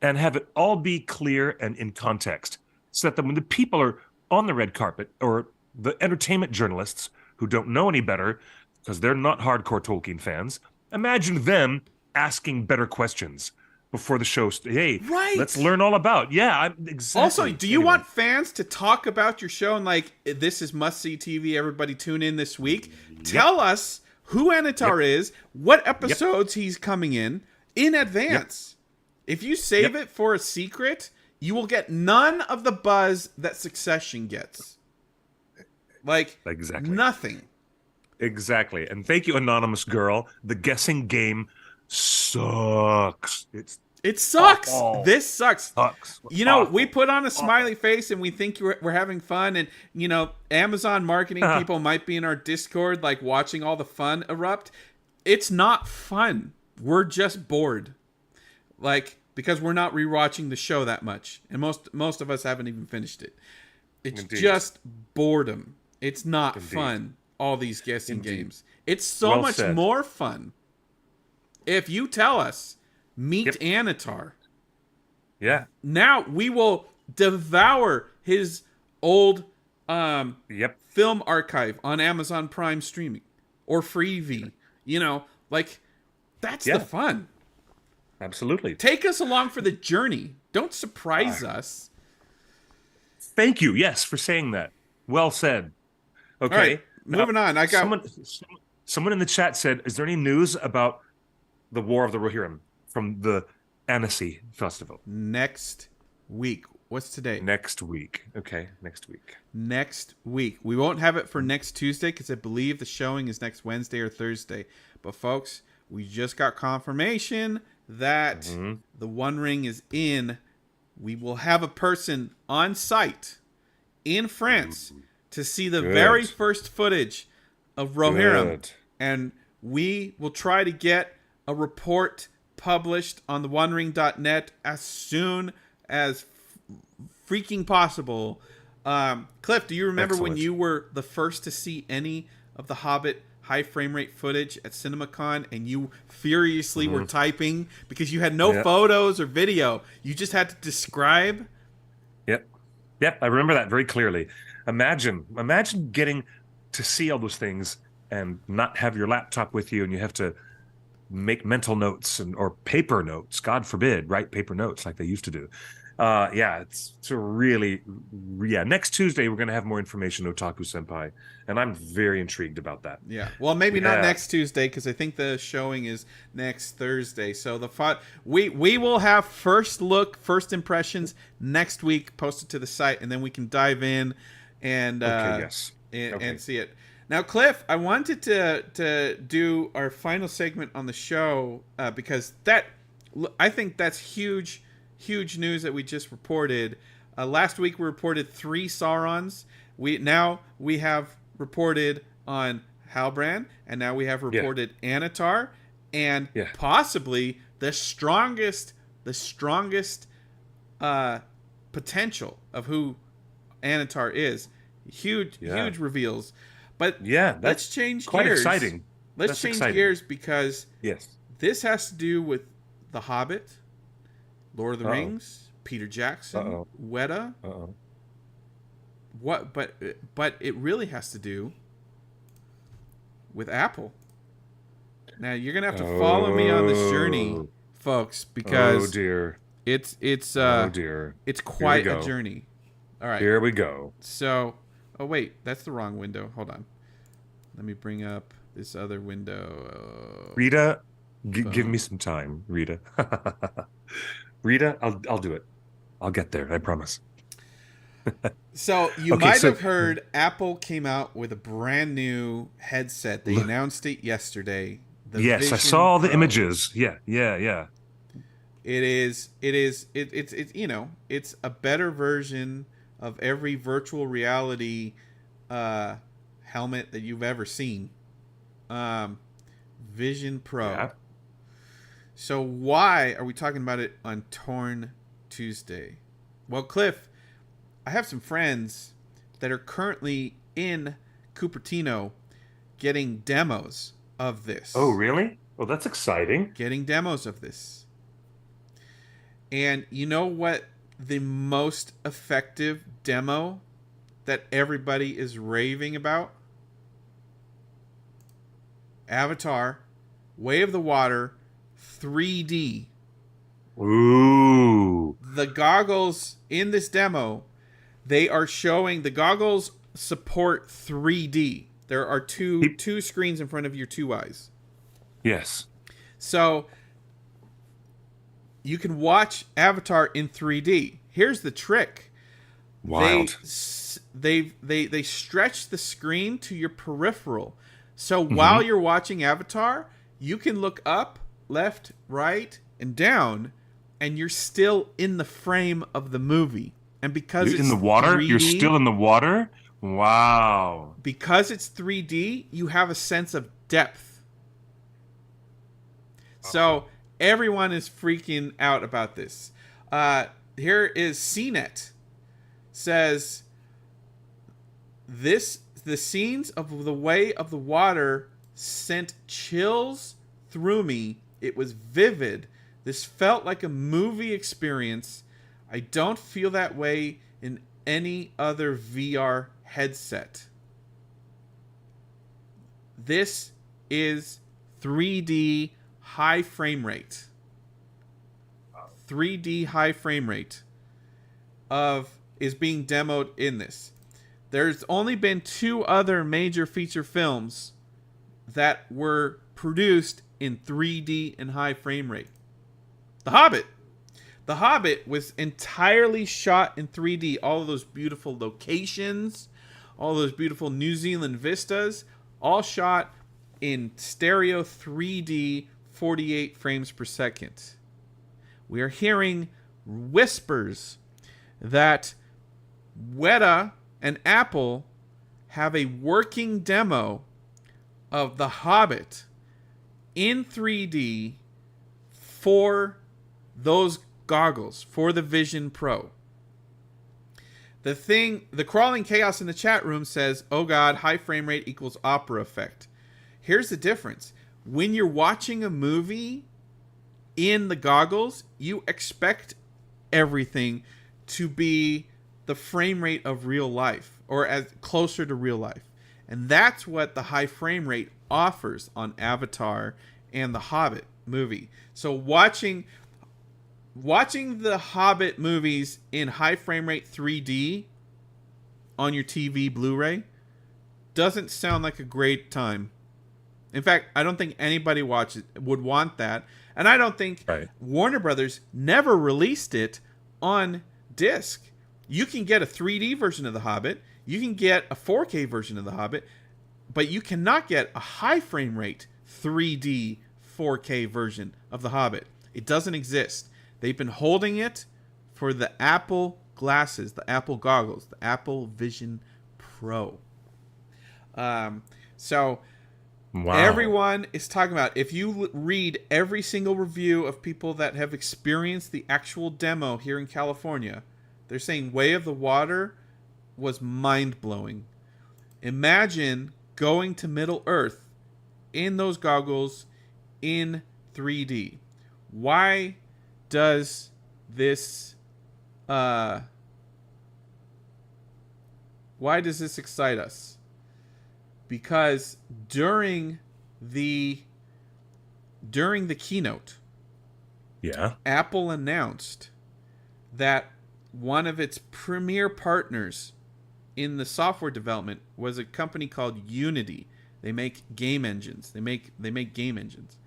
and have it all be clear and in context, so that when the people are on the red carpet, or the entertainment journalists who don't know any better because they're not hardcore Tolkien fans, imagine them asking better questions before the show. Hey, let's learn all about. Yeah, exactly. Also, do you want fans to talk about your show and like, this is must-see TV, everybody tune in this week? Tell us who Annatar is, what episodes he's coming in advance. If you save it for a secret, you will get none of the buzz that Succession gets. Like, nothing. Exactly. And thank you, Anonymous Girl. The guessing game sucks. It sucks. This sucks. You know, awful. We put on a smiley face and we think we're having fun. And, you know, Amazon marketing people might be in our Discord, like watching all the fun erupt. It's not fun. We're just bored. Like, because we're not rewatching the show that much. And most of us haven't even finished it. It's just boredom. It's not fun, all these guessing games. It's so much more fun if you tell us, meet Annatar. Yeah. Now we will devour his old film archive on Amazon Prime streaming or Freevee. You know, like, that's the fun. Absolutely. Take us along for the journey. Don't surprise us. Thank you, yes, for saying that. Well said. Okay. All right, moving on. I got someone in the chat said, "Is there any news about the War of the Rohirrim from the Annecy Festival?" Next week. What's today? Next week. Okay, next week. Next week. We won't have it for next Tuesday because I believe the showing is next Wednesday or Thursday. But folks, we just got confirmation that the One Ring is in. We will have a person on site in France to see the very first footage of Rohirrim. And we will try to get a report published on the OneRing.net as soon as freaking possible. Cliff, do you remember when you were the first to see any of the Hobbit high frame rate footage at CinemaCon and you furiously were typing because you had no photos or video? You just had to describe? Yep, I remember that very clearly. Imagine getting to see all those things and not have your laptop with you, and you have to make mental notes or paper notes. God forbid, write paper notes like they used to do. It's a really. Next Tuesday we're going to have more information, Otaku Senpai, and I'm very intrigued about that. Yeah, well, maybe not next Tuesday because I think the showing is next Thursday. So we will have first impressions next week posted to the site, and then we can dive in and and see it. Now, Cliff, I wanted to do our final segment on the show because I think that's huge news that we just reported. Last week we reported 3 Saurons. We have reported on Halbrand, and now we have reported Annatar, and possibly the strongest potential of who Annatar is. Huge reveals. But let's change quite gears. Exciting. Let's change gears because this has to do with The Hobbit, Lord of the Rings, Peter Jackson, Weta. What? But it really has to do with Apple. Now you're gonna have to follow me on this journey, folks, because Oh dear. it's Here we quite a go. journey. All right. Here we go. So, oh wait, that's the wrong window. Hold on. Let me bring up this other window. Rita, give me Boom. some time, Rita. Rita, I'll do it. I'll get there. I promise. So you Okay, might so have heard Apple came out with a brand new headset. They look, announced it yesterday. The yes, I Vision saw the Pro. images. Yeah. It's it's a better version of every virtual reality helmet that you've ever seen. Um, Vision Pro. Yeah. So why are we talking about it on Torn Tuesday? Well, Cliff, I have some friends that are currently in Cupertino getting demos of Oh, this. really? Well, that's exciting. Getting demos of this. And you know what the most effective demo that everybody is raving about? Avatar, Way of the Water, 3D. Ooh. The goggles in this demo, they are showing the goggles support 3D. There are Peop- two screens in front of your two eyes. Yes. So you can watch Avatar in 3D. Here's the trick. Wild. They stretch the screen to your peripheral. So while you're watching Avatar, you can look up, left, right, and down, and you're still in the frame of the movie. And because You're it's in the water? 3D, You're still in the water? Wow. because it's 3D, you have a sense of depth. So everyone is freaking out about this. Here is CNET says the scenes of the Way of the Water sent chills through me. It was vivid. This felt like a movie experience. I don't feel that way in any other VR headset. This is 3D high frame rate. 3D high frame rate is being demoed in this. There's only been two other major feature films that were produced in 3D and high frame rate. The Hobbit. The Hobbit was entirely shot in 3D. All of those beautiful locations, all those beautiful New Zealand vistas, all shot in stereo 3D 48 frames per second. We are hearing whispers that Weta and Apple have a working demo of The Hobbit in 3D for those goggles, for the Vision Pro. The crawling chaos in the chat room says, oh god, high frame rate equals opera effect. Here's the difference. When you're watching a movie in the goggles, you expect everything to be the frame rate of real life, or as closer to real life. And that's what the high frame rate offers on Avatar and the Hobbit movie. So watching the Hobbit movies in high frame rate 3D on your TV Blu-ray doesn't sound like a great time. In fact, I don't think anybody would want that. And I don't think Warner Brothers never released it on disc. You can get a 3D version of The Hobbit. You can get a 4K version of The Hobbit. But you cannot get a high frame rate 3D 4K version of The Hobbit. It doesn't exist. They've been holding it for the Apple glasses, the Apple goggles, the Apple Vision Pro. So everyone is talking about, if you read every single review of people that have experienced the actual demo here in California, they're saying Way of the Water was mind-blowing. Imagine going to Middle Earth in those goggles in 3D. Why does this excite us? Because during the keynote, Yeah. Apple announced that one of its premier partners in the software development was a company called Unity. They make game engines. They make game engines.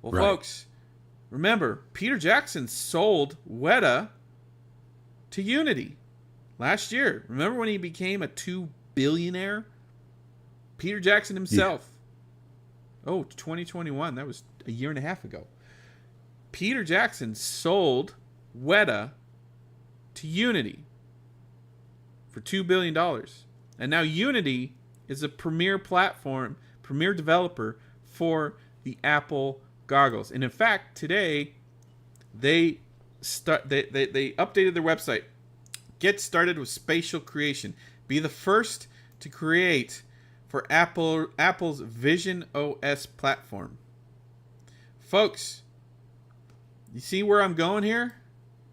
Well, Right. folks, remember, Peter Jackson sold Weta to Unity last year. Remember when he became a $2 billionaire? Peter Jackson himself. Yeah. Oh, 2021. That was a year and a half ago. Peter Jackson sold Weta to Unity for $2 billion. And now Unity is a premier platform, premier developer for the Apple goggles. And in fact, today they updated their website. Get started with spatial creation. Be the first to create for Apple's Vision OS platform. Folks, you see where I'm going here?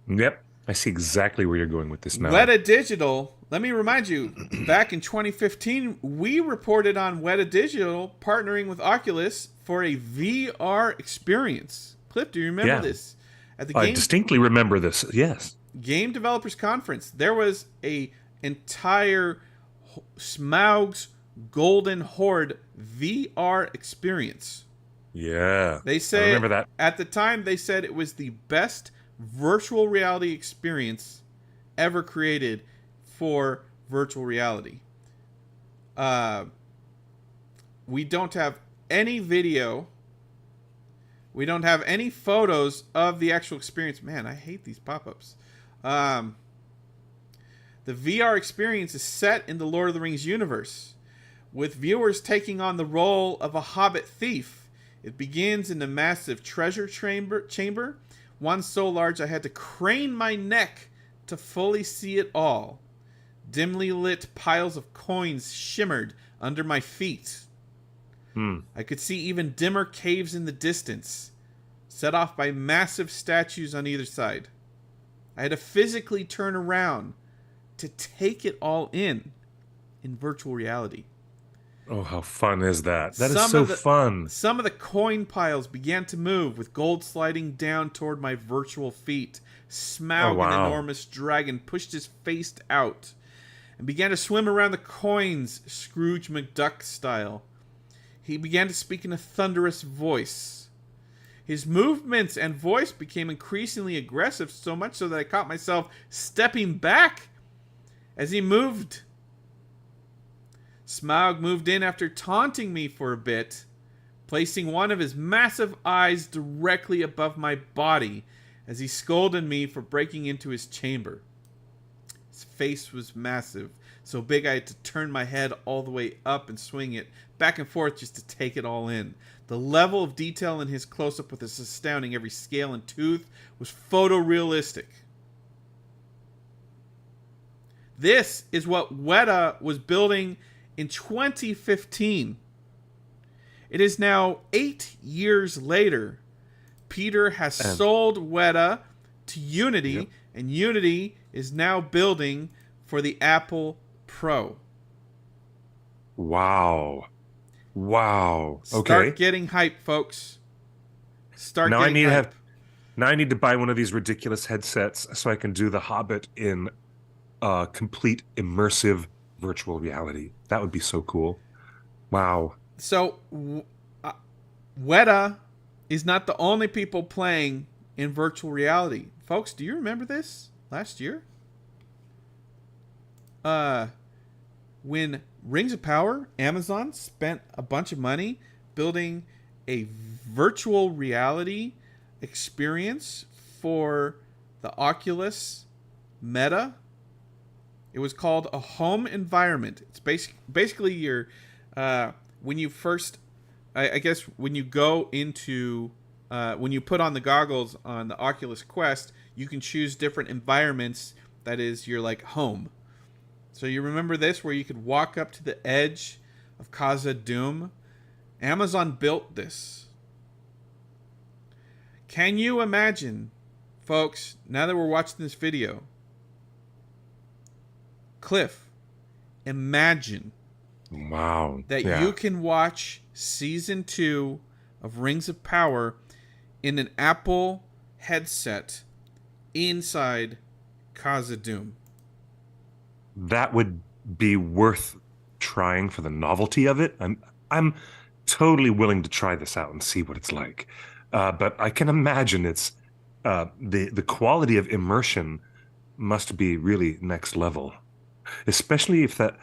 Yep. I see exactly where you're going with this now. Weta Digital, let me remind you, back in 2015, we reported on Weta Digital partnering with Oculus for a VR experience. Cliff, do you remember this? At the I distinctly remember this, yes. Game Developers Conference, there was a entire Smaug's Golden Horde VR experience. Yeah, they say, I remember that. At the time, they said it was the best virtual reality experience ever created for virtual reality. We don't have any video. We don't have any photos of the actual experience. Man, I hate these pop-ups. The VR experience is set in the Lord of the Rings universe, with viewers taking on the role of a hobbit thief. It begins in a massive treasure chamber, one so large I had to crane my neck to fully see it all. Dimly lit piles of coins shimmered under my feet. I could see even dimmer caves in the distance, set off by massive statues on either side. I had to physically turn around to take it all in virtual reality. Oh, how fun is that? That is so fun. Some of the coin piles began to move, with gold sliding down toward my virtual feet. Smaug, an enormous dragon, pushed his face out and began to swim around the coins, Scrooge McDuck style. He began to speak in a thunderous voice. His movements and voice became increasingly aggressive, so much so that I caught myself stepping back as he moved. Smaug moved in after taunting me for a bit, placing one of his massive eyes directly above my body as he scolded me for breaking into his chamber. His face was massive, so big I had to turn my head all the way up and swing it back and forth just to take it all in. The level of detail in his close-up with his astounding every scale and tooth was photorealistic. This is what Weta was building in 2015. It is now 8 years later. Peter has sold Weta to Unity, and Unity is now building for the Apple Pro. Wow. Okay. Start getting hype, folks. Now I need to buy one of these ridiculous headsets so I can do The Hobbit in complete immersive virtual reality. That would be so cool. Wow. So Weta is not the only people playing in virtual reality. Folks, do you remember this last year? When Rings of Power, Amazon spent a bunch of money building a virtual reality experience for the Oculus Meta. It was called a home environment. It's basically your when you first, I guess when you go into when you put on the goggles on the Oculus Quest, you can choose different environments. That is your like home. So you remember this, where you could walk up to the edge of Casa Doom? Amazon built this. Can you imagine, folks, now that we're watching this video, Cliff, imagine that you can watch Season 2 of Rings of Power in an Apple headset inside Khazad-dûm. That would be worth trying for the novelty of it. I'm totally willing to try this out and see what it's like. But I can imagine it's the quality of immersion must be really next level, especially if the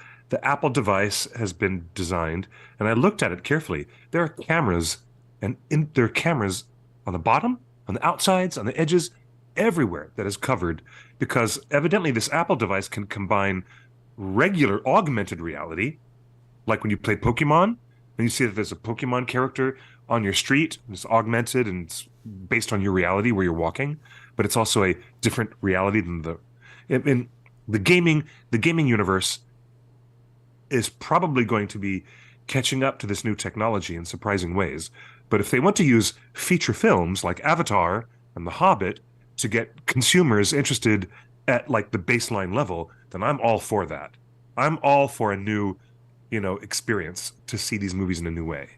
Apple device has been designed. And I looked at it carefully. There are cameras, and there are cameras on the bottom, on the outsides, on the edges, everywhere that is covered, because evidently this Apple device can combine regular augmented reality, like when you play Pokemon, and you see that there's a Pokemon character on your street, and it's augmented and it's based on your reality where you're walking, but it's also a different reality than in the gaming universe is probably going to be catching up to this new technology in surprising ways. But if they want to use feature films like Avatar and The Hobbit to get consumers interested at like the baseline level, then I'm all for that. I'm all for a new, experience to see these movies in a new way.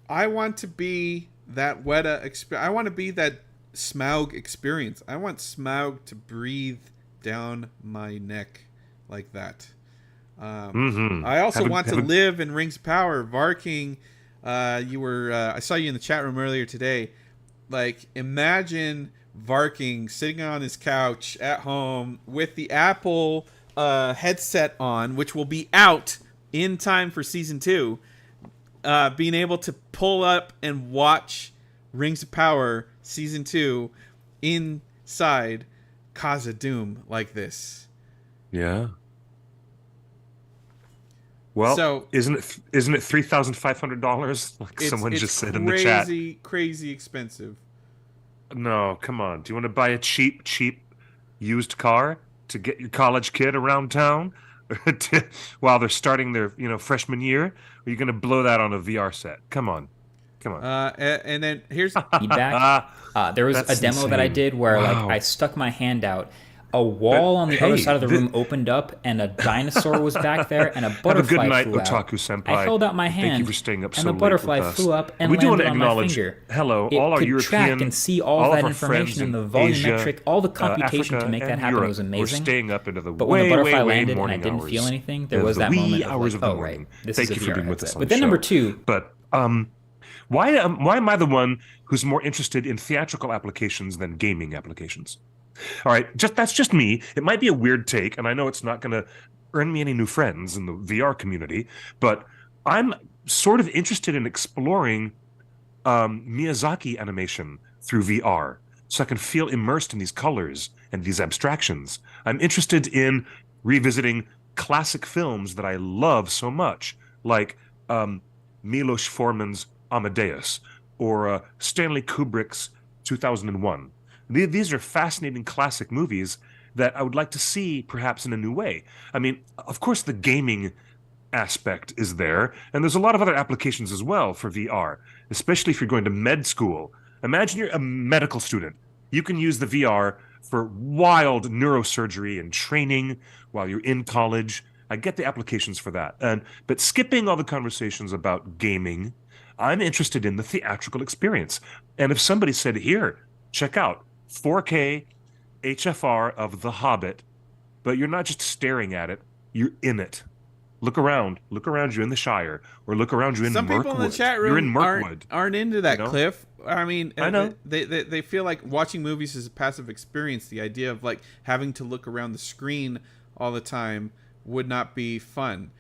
I want to be that Weta experience. I want to be that Smaug experience. I want Smaug to breathe down my neck like that. I also want to live in Rings of Power. Varking, I saw you in the chat room earlier today. Like, imagine Varking sitting on his couch at home with the Apple headset on, which will be out in time for season 2. Being able to pull up and watch Rings of Power season 2 inside Khazad-dûm like this. Yeah. Well, so isn't it $3,500 like someone just said in the chat? Crazy expensive. No, come on. Do you want to buy a cheap used car to get your college kid around town while they're starting their freshman year? Or are you going to blow that on a VR set? Come on. And then here's feedback. There was a demo that I did where I stuck my hand out. A wall on the other side of the room opened up, and a dinosaur was back there, and a butterfly Have a good night, flew Otaku out. Senpai. I held out my hand, Thank you for staying up and so the butterfly late with flew us. up and we do landed want to on my acknowledge, finger. hello, It all our could European, track and see all that information and the volumetric, Asia, all the computation Africa, to make that happen. Europe. Was amazing. We're staying up into the but when the butterfly way landed and I morning didn't hours. feel anything, there was that moment of hours like, of the oh morning. right, this Thank is a you for VR being with us headset. on But the then show. number 2. But why am I the one who's more interested in theatrical applications than gaming applications? All right, that's just me. It might be a weird take, and I know it's not going to earn me any new friends in the VR community, but I'm sort of interested in exploring Miyazaki animation through VR, so I can feel immersed in these colors and these abstractions. I'm interested in revisiting classic films that I love so much, like Milos Forman's Amadeus or Stanley Kubrick's 2001. These are fascinating classic movies that I would like to see perhaps in a new way. I mean, of course, the gaming aspect is there, and there's a lot of other applications as well for VR, especially if you're going to med school. Imagine you're a medical student. You can use the VR for wild neurosurgery and training while you're in college. I get the applications for that. But skipping all the conversations about gaming, I'm interested in the theatrical experience. And if somebody said, here, check out 4K HFR of The Hobbit, but you're not just staring at it, you're in it. Look around you in the Shire, or look around you in Mirkwood. Some people in the chat room aren't into that, Cliff. I mean, I know. They feel like watching movies is a passive experience. The idea of like having to look around the screen all the time would not be fun.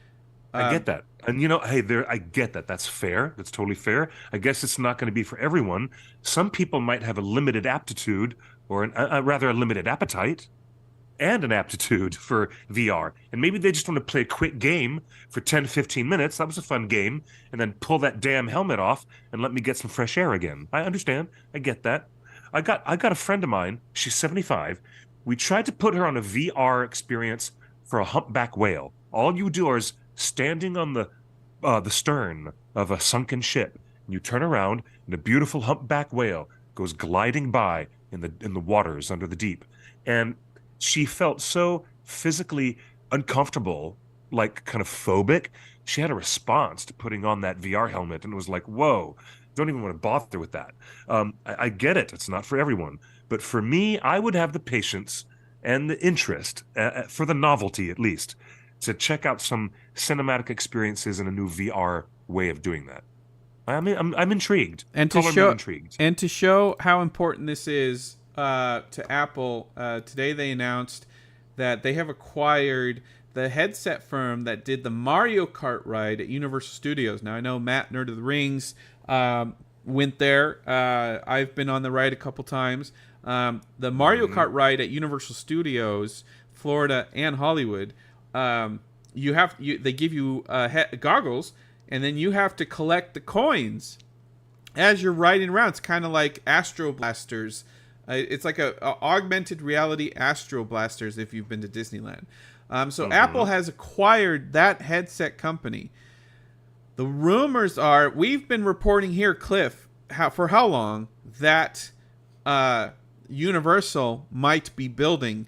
I get that. And hey, I get that. That's fair. That's totally fair. I guess it's not going to be for everyone. Some people might have a limited aptitude or rather a limited appetite and an aptitude for VR. And maybe they just want to play a quick game for 10, 15 minutes. That was a fun game. And then pull that damn helmet off and let me get some fresh air again. I understand. I get that. I got a friend of mine. She's 75. We tried to put her on a VR experience for a humpback whale. All you do is standing on the stern of a sunken ship, and you turn around, and a beautiful humpback whale goes gliding by in the waters under the deep. And she felt so physically uncomfortable, like kind of phobic. She had a response to putting on that VR helmet, and it was like, whoa, don't even want to bother with that. I get it. It's not for everyone. But for me, I would have the patience and the interest, for the novelty at least, to check out some cinematic experiences in a new VR way of doing that. I mean, I'm intrigued. And to show how important this is to Apple, today they announced that they have acquired the headset firm that did the Mario Kart ride at Universal Studios. Now I know Matt, Nerd of the Rings, went there. I've been on the ride a couple times. The Mario Kart ride at Universal Studios, Florida and Hollywood. They give you goggles, and then you have to collect the coins as you're riding around. It's kind of like Astro Blasters. It's like a augmented reality Astro Blasters if you've been to Disneyland. So Apple has acquired that headset company. The rumors are, we've been reporting here, Cliff, for how long, that Universal might be building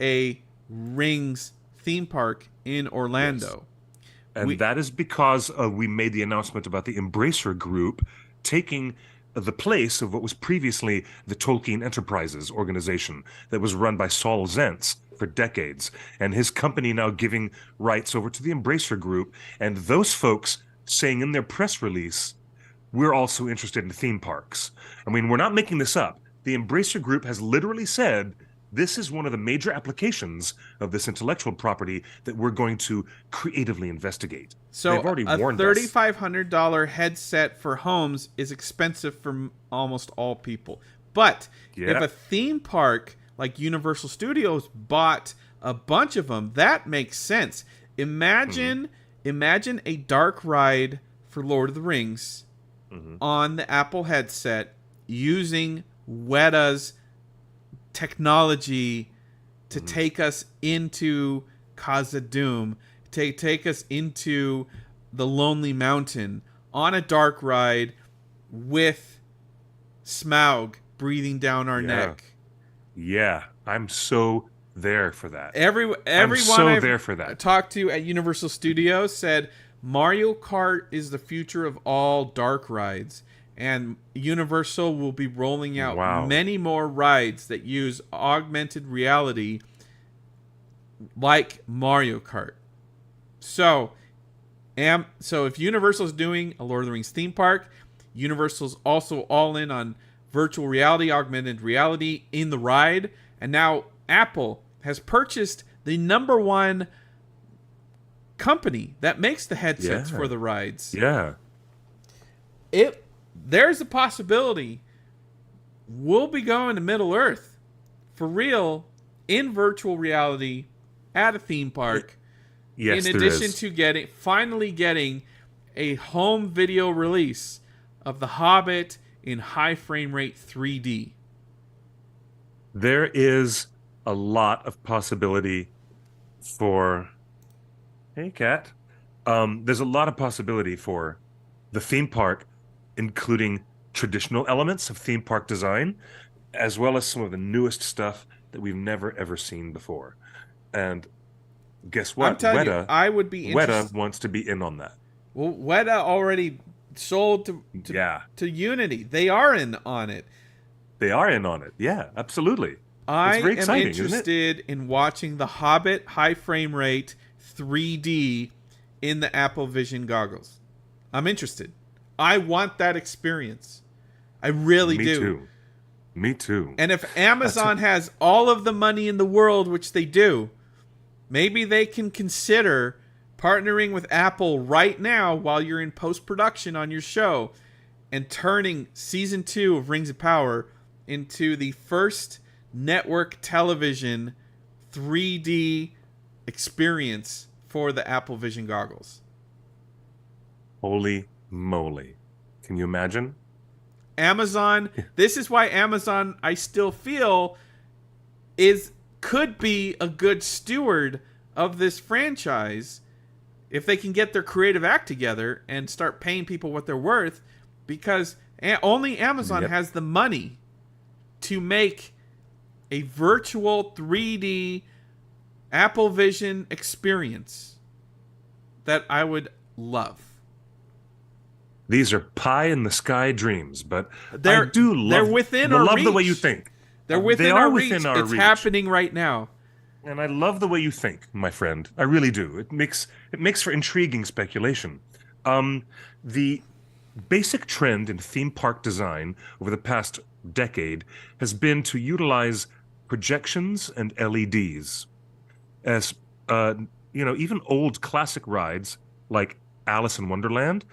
a Rings theme park in Orlando. Yes. And that is because we made the announcement about the Embracer Group taking the place of what was previously the Tolkien Enterprises organization that was run by Saul Zentz for decades, and his company now giving rights over to the Embracer Group, and those folks saying in their press release, we're also interested in theme parks. I mean, we're not making this up. The Embracer Group has literally said, this is one of the major applications of this intellectual property that we're going to creatively investigate. So they've already warned us. A $3,500 headset for homes is expensive for almost all people. But if a theme park like Universal Studios bought a bunch of them, that makes sense. Imagine a dark ride for Lord of the Rings on the Apple headset using Weta's technology to take us into Khazad-dûm, take us into the Lonely Mountain on a dark ride with Smaug breathing down our neck. Yeah, I'm so there for that. Everyone I've talked to at Universal Studios said Mario Kart is the future of all dark rides, and Universal will be rolling out many more rides that use augmented reality like Mario Kart. So if Universal's doing a Lord of the Rings theme park, Universal's also all in on virtual reality, augmented reality in the ride, and now Apple has purchased the #1 company that makes the headsets for the rides. Yeah. There's a possibility we'll be going to Middle Earth for real in virtual reality at a theme park. Yes, in addition to finally getting a home video release of The Hobbit in high frame rate 3D. There is a lot of possibility for... Hey, Cat. There's a lot of possibility for the theme park, including traditional elements of theme park design, as well as some of the newest stuff that we've never, ever seen before. And guess what? I'm telling you, I would be interested. Weta wants to be in on that. Well, Weta already sold to Unity. They are in on it. They are in on it. Yeah, absolutely. I am interested in watching The Hobbit high frame rate 3D in the AppleVision goggles. I'm interested. I want that experience. I really do. Me too. And if Amazon has all of the money in the world, which they do, maybe they can consider partnering with Apple right now while you're in post-production on your show and turning Season 2 of Rings of Power into the first network television 3D experience for the AppleVision goggles. Holy moly. Can you imagine? Amazon, this is why Amazon, I still feel, could be a good steward of this franchise if they can get their creative act together and start paying people what they're worth, because only Amazon has the money to make a virtual 3D AppleVision experience that I would love. These are pie in the sky dreams, but I do love, they're within our reach. the way you think. They're within our reach. It's happening right now. And I love the way you think, my friend. I really do. It makes for intriguing speculation. The basic trend in theme park design over the past decade has been to utilize projections and LEDs. As even old classic rides like Alice in Wonderland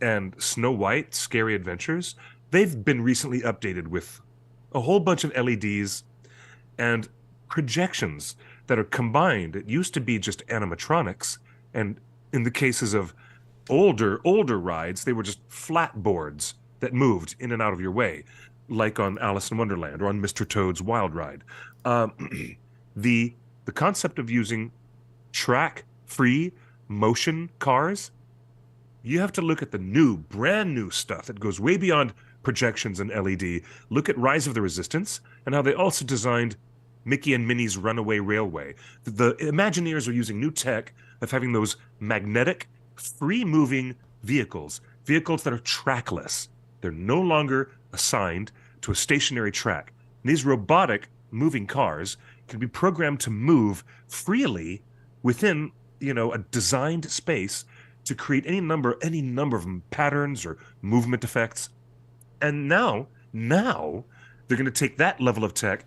and Snow White, Scary Adventures, they've been recently updated with a whole bunch of LEDs and projections that are combined. It used to be just animatronics, and in the cases of older rides, they were just flat boards that moved in and out of your way, like on Alice in Wonderland or on Mr. Toad's Wild Ride. The concept of using track-free motion cars, you have to look at the brand new stuff that goes way beyond projections and LED. Look at Rise of the Resistance and how they also designed Mickey and Minnie's Runaway Railway. The Imagineers are using new tech of having those magnetic, free-moving vehicles that are trackless. They're no longer assigned to a stationary track. And these robotic moving cars can be programmed to move freely within, a designed space to create any number of patterns or movement effects. And now they're going to take that level of tech,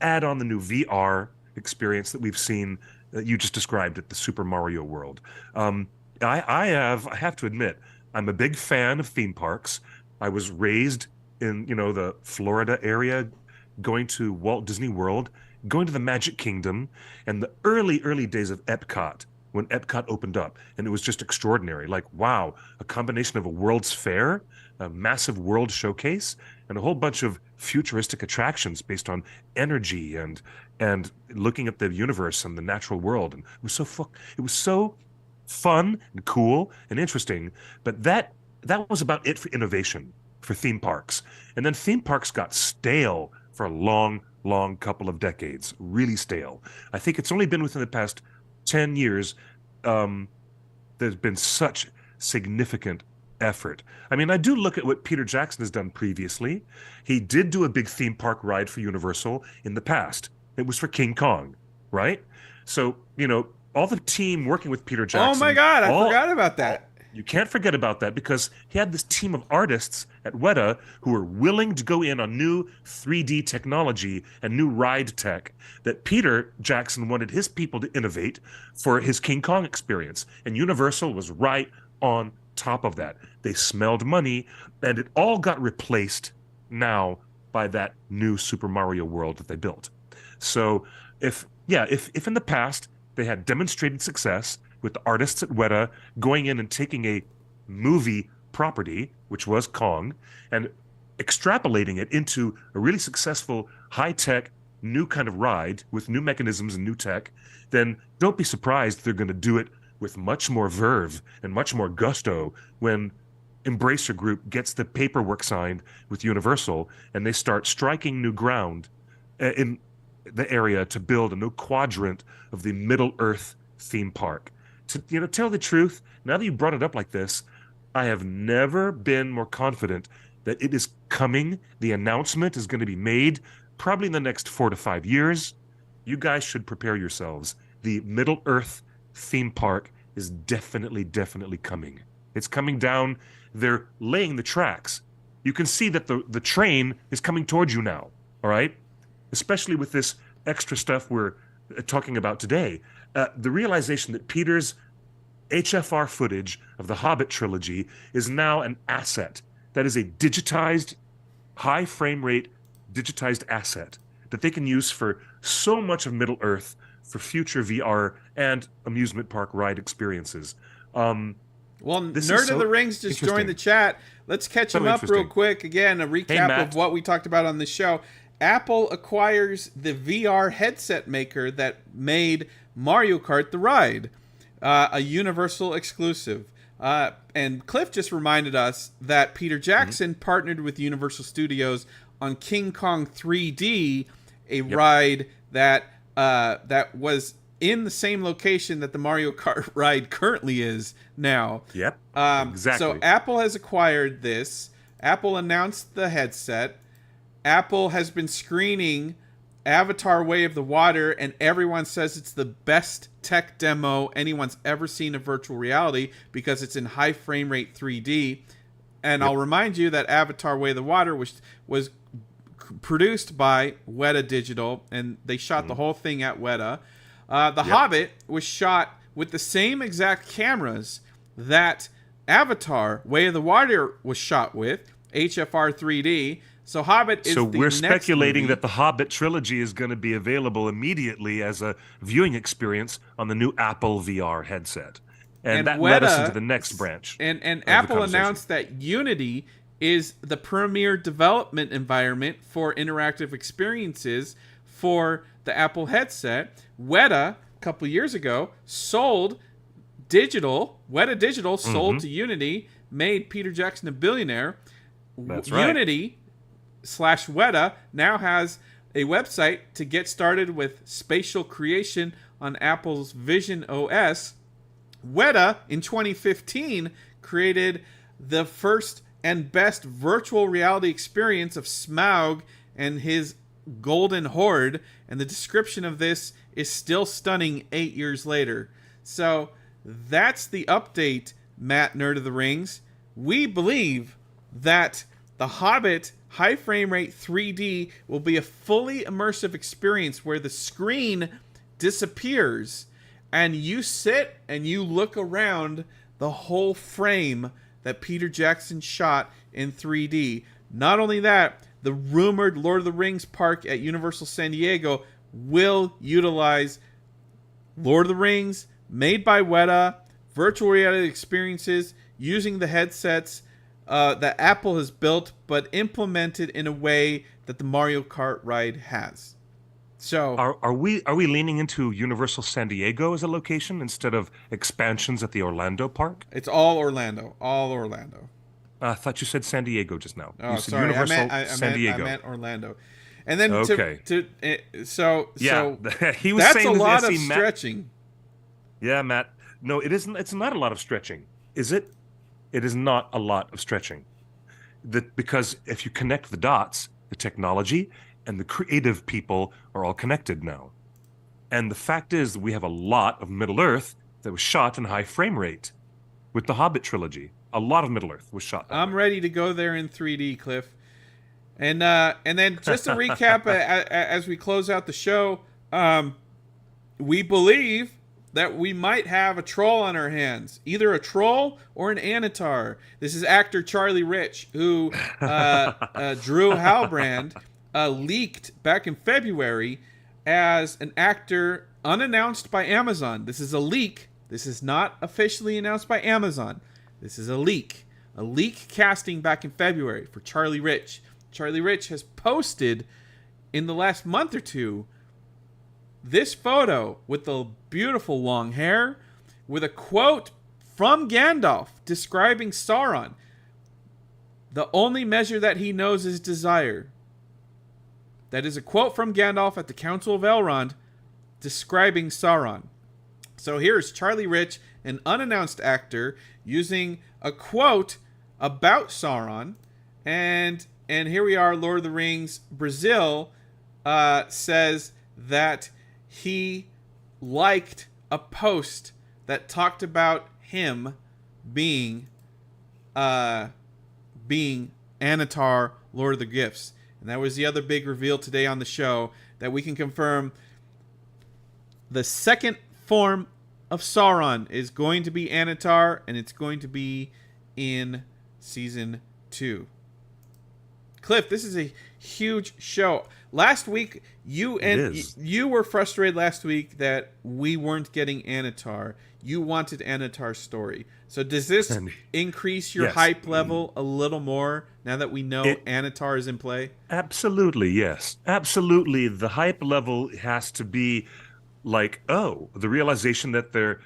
add on the new VR experience that we've seen that you just described at the Super Mario World. I have to admit, I'm a big fan of theme parks. I was raised in, the Florida area, going to Walt Disney World, going to the Magic Kingdom, and the early days of Epcot, when Epcot opened up. And it was just extraordinary. Like, wow, a combination of a World's Fair, a massive world showcase, and a whole bunch of futuristic attractions based on energy and looking at the universe and the natural world. And it was so fun and cool and interesting. But that was about it for innovation for theme parks. And then theme parks got stale for a long couple of decades, really stale. I think it's only been within the past 10 years there's been such significant effort. I mean, I do look at what Peter Jackson has done previously. He did do a big theme park ride for Universal in the past. It was for King Kong, right? So, all the team working with Peter Jackson. Oh my God, I forgot about that. You can't forget about that, because he had this team of artists at Weta who were willing to go in on new 3D technology and new ride tech that Peter Jackson wanted his people to innovate for his King Kong experience. And Universal was right on top of that. They smelled money, and it all got replaced now by that new Super Mario World that they built. So if in the past they had demonstrated success with the artists at Weta going in and taking a movie property, which was Kong, and extrapolating it into a really successful, high-tech, new kind of ride with new mechanisms and new tech, then don't be surprised they're going to do it with much more verve and much more gusto when Embracer Group gets the paperwork signed with Universal and they start striking new ground in the area to build a new quadrant of the Middle-earth theme park. To tell the truth, now that you brought it up like this, I have never been more confident that it is coming. The announcement is going to be made probably in the next 4 to 5 years. You guys should prepare yourselves. The Middle-earth theme park is definitely coming. It's coming down. They're laying the tracks. You can see that the train is coming towards you now, all right? Especially with this extra stuff we're talking about today. The realization that Peter's HFR footage of the Hobbit trilogy is now an asset. That is a digitized, high frame rate, digitized asset that they can use for so much of Middle-earth for future VR and amusement park ride experiences. Well, Nerd of the Rings just joined the chat. Let's catch him up real quick. Again, a recap of what we talked about on the show. Apple acquires the VR headset maker that made Mario Kart the Ride, a Universal exclusive. And Cliff just reminded us that Peter Jackson partnered with Universal Studios on King Kong 3D, a ride that was in the same location that the Mario Kart ride currently is now. Yep, exactly. So Apple has acquired this. Apple announced the headset. Apple has been screening Avatar Way of the Water, and everyone says it's the best tech demo anyone's ever seen of virtual reality because it's in high frame rate 3D. And I'll remind you that Avatar Way of the Water was produced by Weta Digital, and they shot the whole thing at Weta. The Hobbit was shot with the same exact cameras that Avatar Way of the Water was shot with, HFR 3D. So Hobbit is the next we're speculating movie. that the Hobbit trilogy is going to be available immediately as a viewing experience on the new Apple VR headset. And that led us into the next branch. And Apple announced that Unity is the premier development environment for interactive experiences for the Apple headset. Weta, a couple years ago, sold Weta Digital sold to Unity, made Peter Jackson a billionaire. That's right. Unity/Weta now has a website to get started with spatial creation on Apple's Vision OS. Weta, in 2015, created the first and best virtual reality experience of Smaug and his Golden Horde, and the description of this is still stunning 8 years later. So that's the update, Matt, Nerd of the Rings. We believe that The Hobbit high frame rate 3D will be a fully immersive experience where the screen disappears and you sit and you look around the whole frame that Peter Jackson shot in 3D. Not only that, the rumored Lord of the Rings park at Universal San Diego will utilize Lord of the Rings made by Weta, virtual reality experiences using the headsets that Apple has built, but implemented in a way that the Mario Kart ride has. So, are we leaning into Universal San Diego as a location instead of expansions at the Orlando park? It's all Orlando. All Orlando. I thought you said San Diego just now. Oh, you said sorry. Universal San Diego. I meant Orlando. And then so he was that's saying a lot of Matt, stretching. Yeah, Matt. No, it isn't. It's not a lot of stretching, is it? It is not a lot of stretching. Because if you connect the dots, the technology and the creative people are all connected now. And the fact is that we have a lot of Middle Earth that was shot in high frame rate with the Hobbit trilogy. A lot of Middle Earth was shot. I'm ready to go there in 3D, Cliff. And then just to recap as we close out the show, we believe that we might have a troll on our hands, either a troll or an Annatar. This is actor Charlie Rich, who Drew Halbrand leaked back in February as an actor unannounced by Amazon. This is a leak. This is not officially announced by Amazon. This is a leak. A leak casting back in February for Charlie Rich. Charlie Rich has posted in the last month or two this photo with the beautiful long hair with a quote from Gandalf describing Sauron. The only measure that he knows is desire. That is a quote from Gandalf at the Council of Elrond describing Sauron. So here's Charlie Rich, an unannounced actor, using a quote about Sauron. And here we are, Lord of the Rings. Brazil says that he liked a post that talked about him being Annatar, Lord of the Gifts. And that was the other big reveal today on the show, that we can confirm the second form of Sauron is going to be Annatar, and it's going to be in season 2. Cliff, this is a huge show. Last week, you were frustrated last week that we weren't getting Annatar. You wanted Annatar's story. So does this increase your hype level a little more now that we know Annatar is in play? Absolutely, yes. Absolutely. The hype level has to be like, the realization that they're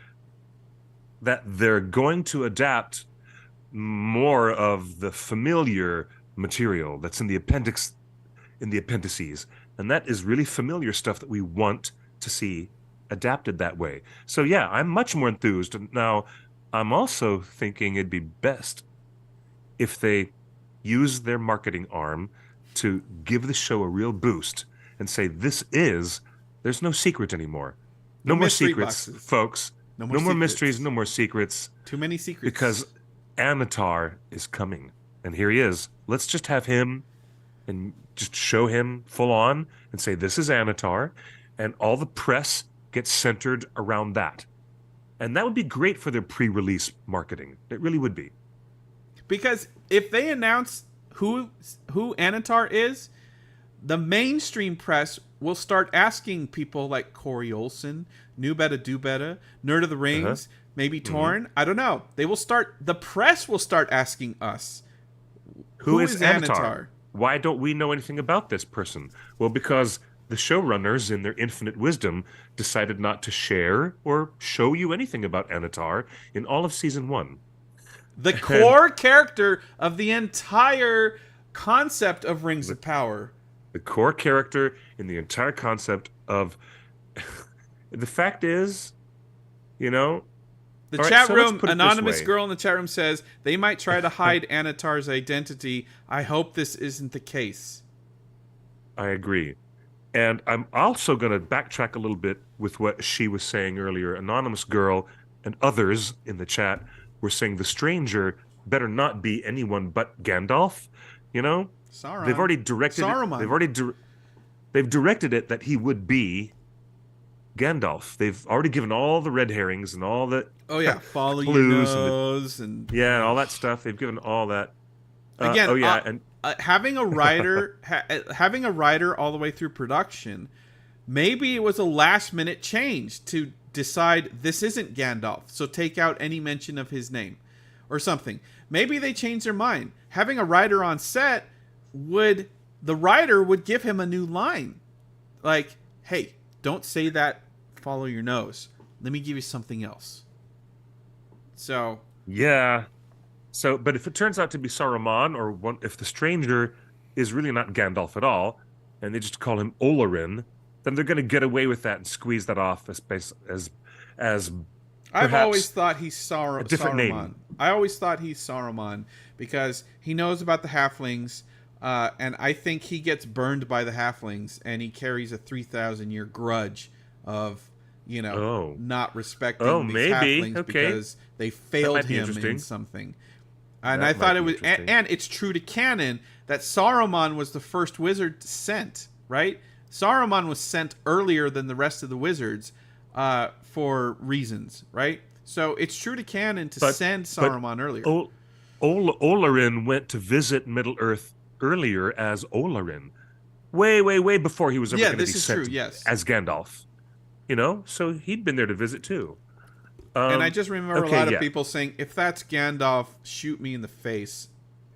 going to adapt more of the familiar material that's in the appendices, and that is really familiar stuff that we want to see adapted that way. So yeah, I'm much more enthused. Now, I'm also thinking it'd be best if they use their marketing arm to give the show a real boost and say, there's no secret anymore. No more mystery secrets, boxes. folks. No more mysteries, no more secrets. Too many secrets. Because Annatar is coming. And here he is. Let's just have him and just show him full on and say, this is Annatar. And all the press gets centered around that. And that would be great for their pre-release marketing. It really would be. Because if they announce who Annatar is, the mainstream press will start asking people like Corey Olsen, New Betta Do Betta, Nerd of the Rings, maybe Torn. I don't know. The press will start asking us, who is Annatar? Why don't we know anything about this person? Well, because the showrunners, in their infinite wisdom, decided not to share or show you anything about Annatar in all of season 1. The core character of the entire concept of Rings of Power. The core character in the entire concept of... The fact is, the chat room, anonymous girl in the chat room says, they might try to hide Annatar's identity. I hope this isn't the case. I agree. And I'm also going to backtrack a little bit with what she was saying earlier. Anonymous girl and others in the chat were saying the stranger better not be anyone but Gandalf. Sauron. They've already directed Saruman. it. They've directed it that he would be Gandalf. They've already given all the red herrings and all the follow your nose and all that stuff. They've given all that. Again, having a writer all the way through production, maybe it was a last minute change to decide this isn't Gandalf, so take out any mention of his name or something. Maybe they changed their mind. Having a writer on set the writer would give him a new line, like, hey, don't say that, follow your nose, let me give you something else. So but if it turns out to be Saruman, or if the stranger is really not Gandalf at all and they just call him Olorin, then they're going to get away with that and squeeze that off as I've always thought he's Saruman. Name. I always thought he's Saruman because he knows about the halflings, and I think he gets burned by the halflings, and he carries a 3,000-year grudge of, not respecting these halflings because they failed him in something. And I thought it was, and it's true to canon that Saruman was the first wizard sent, right? Saruman was sent earlier than the rest of the wizards for reasons, right? So it's true to canon to send Saruman earlier. Olorin went to visit Middle-earth earlier as Olorin. Way before he was ever going to be sent as Gandalf. So he'd been there to visit too. And I just remember a lot of people saying, if that's Gandalf, shoot me in the face.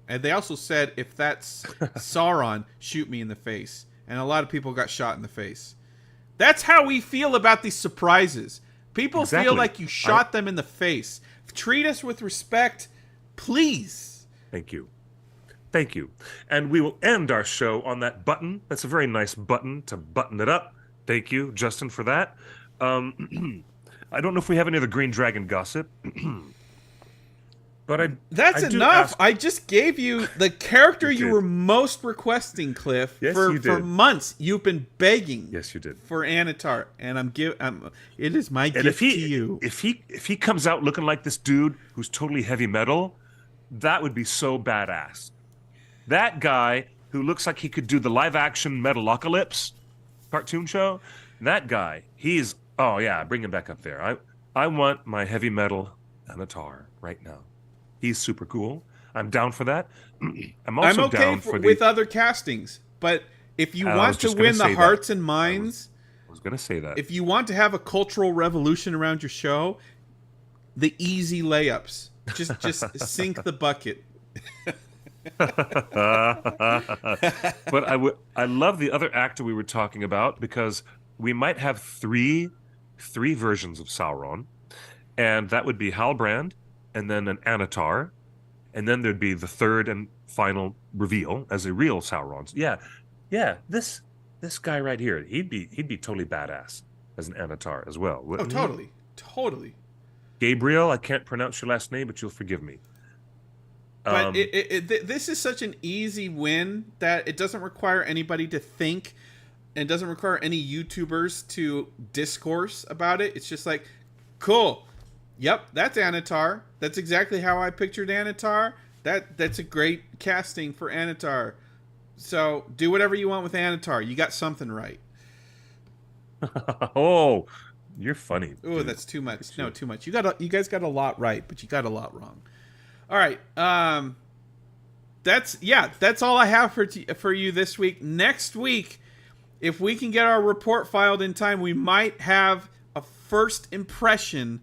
And they also said, if that's Sauron, shoot me in the face. And a lot of people got shot in the face. That's how we feel about these surprises. People feel like you shot them in the face. Treat us with respect, please. Thank you. And we will end our show on that button. That's a very nice button to button it up. Thank you, Justin, for that. I don't know if we have any other Green Dragon gossip. But That's enough. I just gave you the character you were most requesting, Cliff. Yes, for you did. months. You've been begging. Yes, you did. For Annatar, and it is my gift to you. If he comes out looking like this dude who's totally heavy metal, that would be so badass. That guy who looks like he could do the live action Metalocalypse cartoon show. That guy, bring him back up there. I want my heavy metal Annatar right now. He's super cool. I'm down for that. I'm also down with other castings, but if you want to win the hearts and minds, I was going to say that. If you want to have a cultural revolution around your show, the easy layups. Just sink the bucket. But I love the other actor we were talking about, because we might have three versions of Sauron, and that would be Halbrand, and then an Annatar, and then there'd be the third and final reveal as a real Sauron. Yeah. This guy right here, he'd be totally badass as an Annatar as well. Oh, totally. Gabriel, I can't pronounce your last name, but you'll forgive me. But this is such an easy win that it doesn't require anybody to think and doesn't require any YouTubers to discourse about it. It's just like, cool. Yep, that's Annatar. That's exactly how I pictured Annatar. That's a great casting for Annatar. So do whatever you want with Annatar. You got something right. Oh, you're funny. Oh, that's too much. No, too much. You guys got a lot right, but you got a lot wrong. All right. That's all I have for you this week. Next week, if we can get our report filed in time, we might have a first impression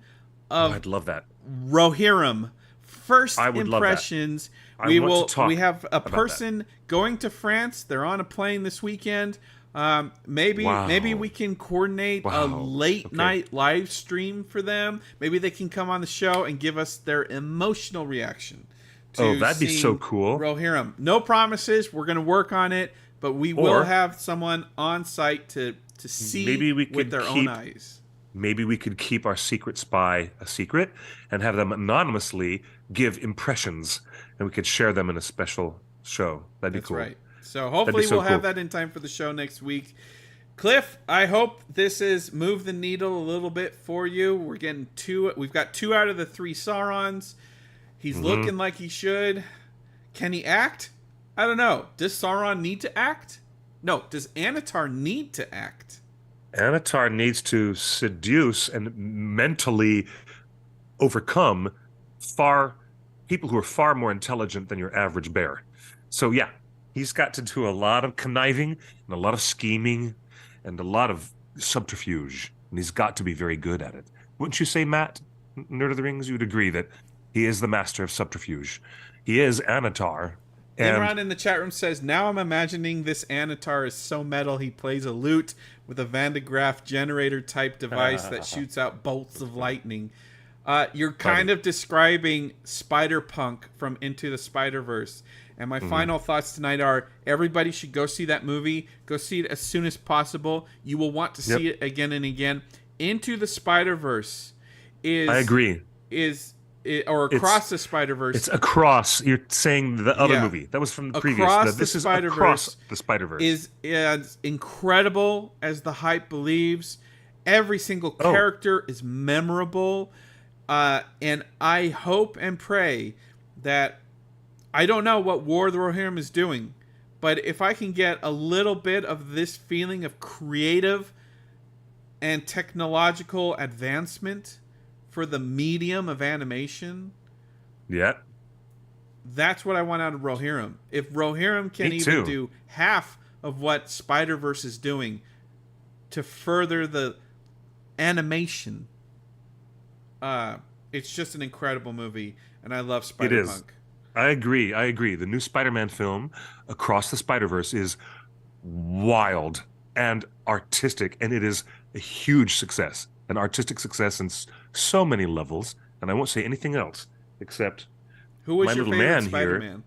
of I'd love that. Rohirrim. First I would impressions. Love that. We have a person going to France. They're on a plane this weekend. Maybe we can coordinate a late night live stream for them. Maybe they can come on the show and give us their emotional reaction. That'd be so cool. Rohirrim. No promises. We're going to work on it, but we will have someone on site to see with their own eyes. Maybe we could keep our secret spy a secret and have them anonymously give impressions, and we could share them in a special show. That'd be cool. That's right. So hopefully we'll have that in time for the show next week. Cliff, I hope this has moved the needle a little bit for you. We're getting we've got 2 out of the 3 Saurons. He's looking like he should. Can he act? I don't know. Does Sauron need to act? No. Does Annatar need to act? Annatar needs to seduce and mentally overcome people who are far more intelligent than your average bear. So yeah, he's got to do a lot of conniving and a lot of scheming and a lot of subterfuge, and he's got to be very good at it. Wouldn't you say, Matt, Nerd of the Rings? You would agree that he is the master of subterfuge. He is Annatar. Imran in the chat room says, now I'm imagining this Annatar is so metal he plays a lute with a Van de Graaff generator type device that shoots out bolts of lightning. You're kind of describing Spider-Punk from Into the Spider-Verse. And my final thoughts tonight are, everybody should go see that movie. Go see it as soon as possible. You will want to see it again and again. Into the Spider-Verse is... I agree. Across the Spider-Verse. It's across. You're saying the other movie. That was from the previous. This is across the Spider-Verse. Is as incredible as the hype believes. Every single character is memorable. And I hope and pray that... I don't know what War of the Rohirrim is doing, but if I can get a little bit of this feeling of creative and technological advancement for the medium of animation, that's what I want out of Rohirrim. If Rohirrim can even do half of what Spider-Verse is doing to further the animation, it's just an incredible movie, and I love Spider-Punk. I agree. The new Spider-Man film, Across the Spider-Verse, is wild and artistic, and it is a huge success. An artistic success in so many levels, and I won't say anything else except who was your favorite Spider-Man?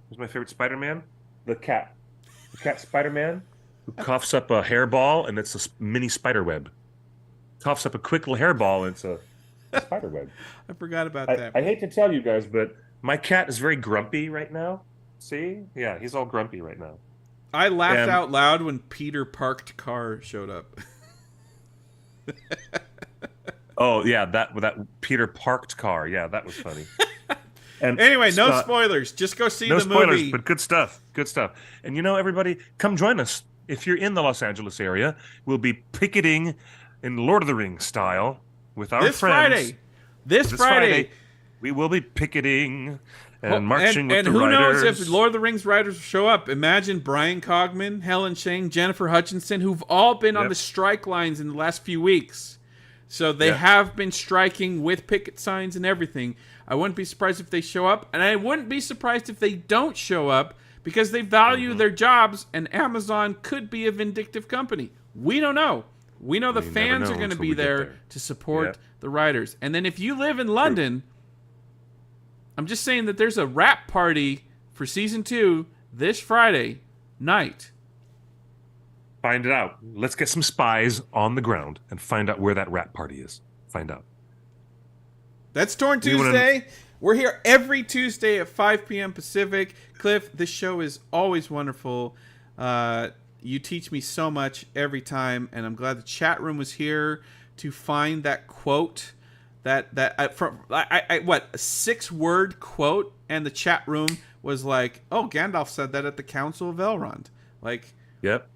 Who's my favorite Spider-Man? The cat. The cat Spider-Man who coughs up a hairball, and it's a mini spider web. Coughs up a quick little hairball, and it's a spider web. I forgot about that. I hate to tell you guys, but my cat is very grumpy right now. See? Yeah, he's all grumpy right now. I laughed out loud when Peter Parked car showed up. Oh, yeah, that Peter Parked car. Yeah, that was funny. And anyway, no spoilers. Just go see the movie. No spoilers, but good stuff. Good stuff. And everybody, come join us. If you're in the Los Angeles area, we'll be picketing in Lord of the Rings style with our friends. This Friday. We will be picketing and marching with the writers. And who knows if Lord of the Rings writers will show up. Imagine Brian Cogman, Helen Shane, Jennifer Hutchinson, who've all been on the strike lines in the last few weeks. So they have been striking with picket signs and everything. I wouldn't be surprised if they show up, and I wouldn't be surprised if they don't show up because they value their jobs, and Amazon could be a vindictive company. We don't know. We know the fans are going to be there to support the writers. And then if you live in London... I'm just saying that there's a rap party for season 2 this Friday night. Find it out. Let's get some spies on the ground and find out where that rap party is. Find out. That's Torn Tuesday. We're here every Tuesday at 5 p.m. Pacific. Cliff, this show is always wonderful. you teach me so much every time, and I'm glad the chat room was here to find that quote. What, a 6-word quote, and the chat room was like, "Oh, Gandalf said that at the Council of Elrond." Like, yep.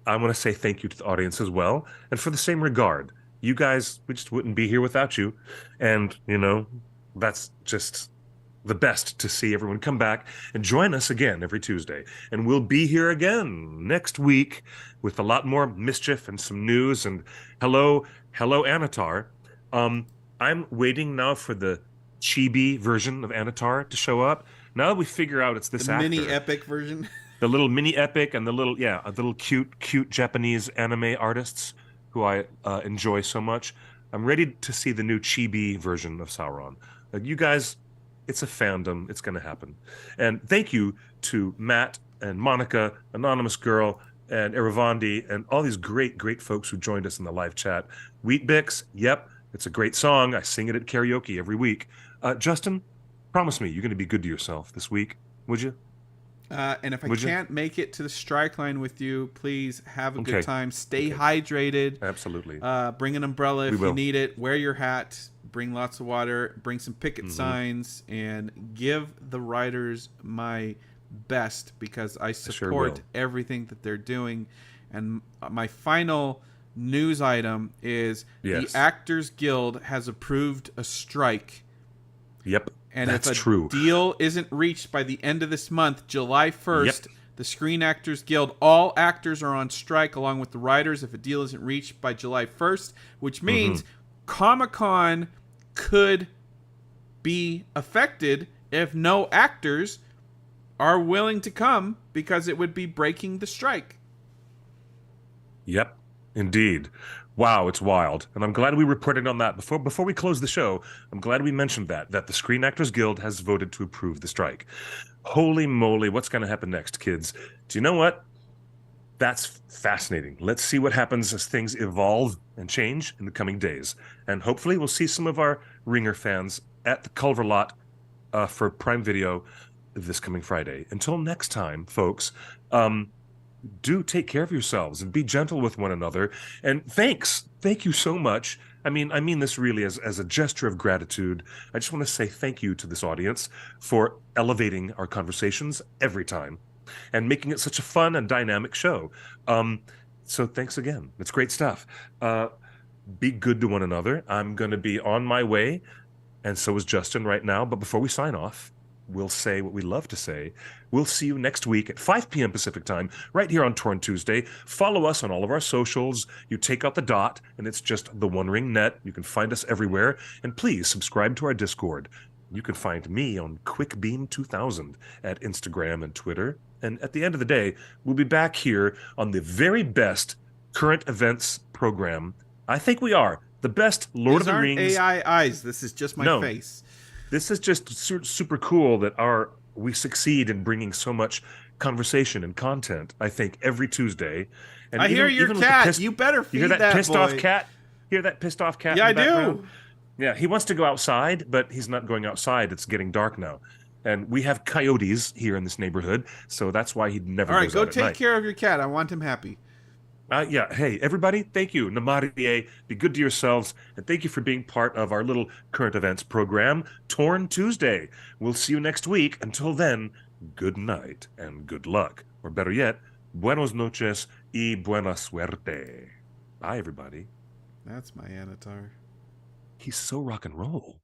I want to say thank you to the audience as well, and for the same regard. You guys, we just wouldn't be here without you, and that's just the best to see everyone come back and join us again every Tuesday. And we'll be here again next week with a lot more mischief and some news. And hello, Annatar. I'm waiting now for the chibi version of Annatar to show up. Now that we figure out it's this the actor, mini epic version, the little mini epic, and the little cute Japanese anime artists who I enjoy so much. I'm ready to see the new chibi version of Sauron. You guys, it's a fandom. It's going to happen. And thank you to Matt and Monica, Anonymous Girl, and Eravandi, and all these great folks who joined us in the live chat. Wheat Bix, yep, it's a great song. I sing it at karaoke every week. Justin, promise me you're going to be good to yourself this week, would you? And if I can't make it to the strike line with you, please have a good time. Stay hydrated. Absolutely. Bring an umbrella if you need it. Wear your hat. Bring lots of water. Bring some picket signs. And give the writers my best, because I support everything that they're doing. And my final news item is the Actors Guild has approved a strike. Yep. And that's if a deal isn't reached by the end of this month, July 1st, the Screen Actors Guild, all actors are on strike along with the writers if a deal isn't reached by July 1st, which means Comic-Con could be affected if no actors are willing to come, because it would be breaking the strike. Yep, indeed. Wow, it's wild. And I'm glad we reported on that. Before we close the show, I'm glad we mentioned that the Screen Actors Guild has voted to approve the strike. Holy moly, what's going to happen next, kids? Do you know what? That's fascinating. Let's see what happens as things evolve and change in the coming days. And hopefully we'll see some of our Ringer fans at the Culver Lot for Prime Video this coming Friday. Until next time, folks, do take care of yourselves and be gentle with one another. And thank you so much. I mean this really as a gesture of gratitude. I just want to say thank you to this audience for elevating our conversations every time and making it such a fun and dynamic show. So thanks again. It's great stuff. Be good to one another. I'm going to be on my way, and so is Justin right now. But before we sign off, we'll say what we love to say. We'll see you next week at 5 p.m. Pacific time, right here on Torn Tuesday. Follow us on all of our socials. You take out the dot, and it's just the One Ring Net. You can find us everywhere. And please subscribe to our Discord. You can find me on QuickBeam2000 at Instagram and Twitter. And at the end of the day, we'll be back here on the very best current events program. I think we are. The best Lord of the Rings. These aren't AI eyes. This is just my face. This is just super cool that we succeed in bringing so much conversation and content, I think, every Tuesday. And I hear your cat. You better feed that boy. You hear that pissed off cat? Hear that pissed off cat? Yeah, in the background? do. Yeah, he wants to go outside, but he's not going outside. It's getting dark now. And we have coyotes here in this neighborhood, so that's why he never goes out at night. All right, go take care of your cat. I want him happy. Yeah. Hey, everybody, thank you. Namarie, be good to yourselves, and thank you for being part of our little current events program, Torn Tuesday. We'll see you next week. Until then, good night and good luck. Or better yet, buenos noches y buena suerte. Bye, everybody. That's my Annatar. He's so rock and roll.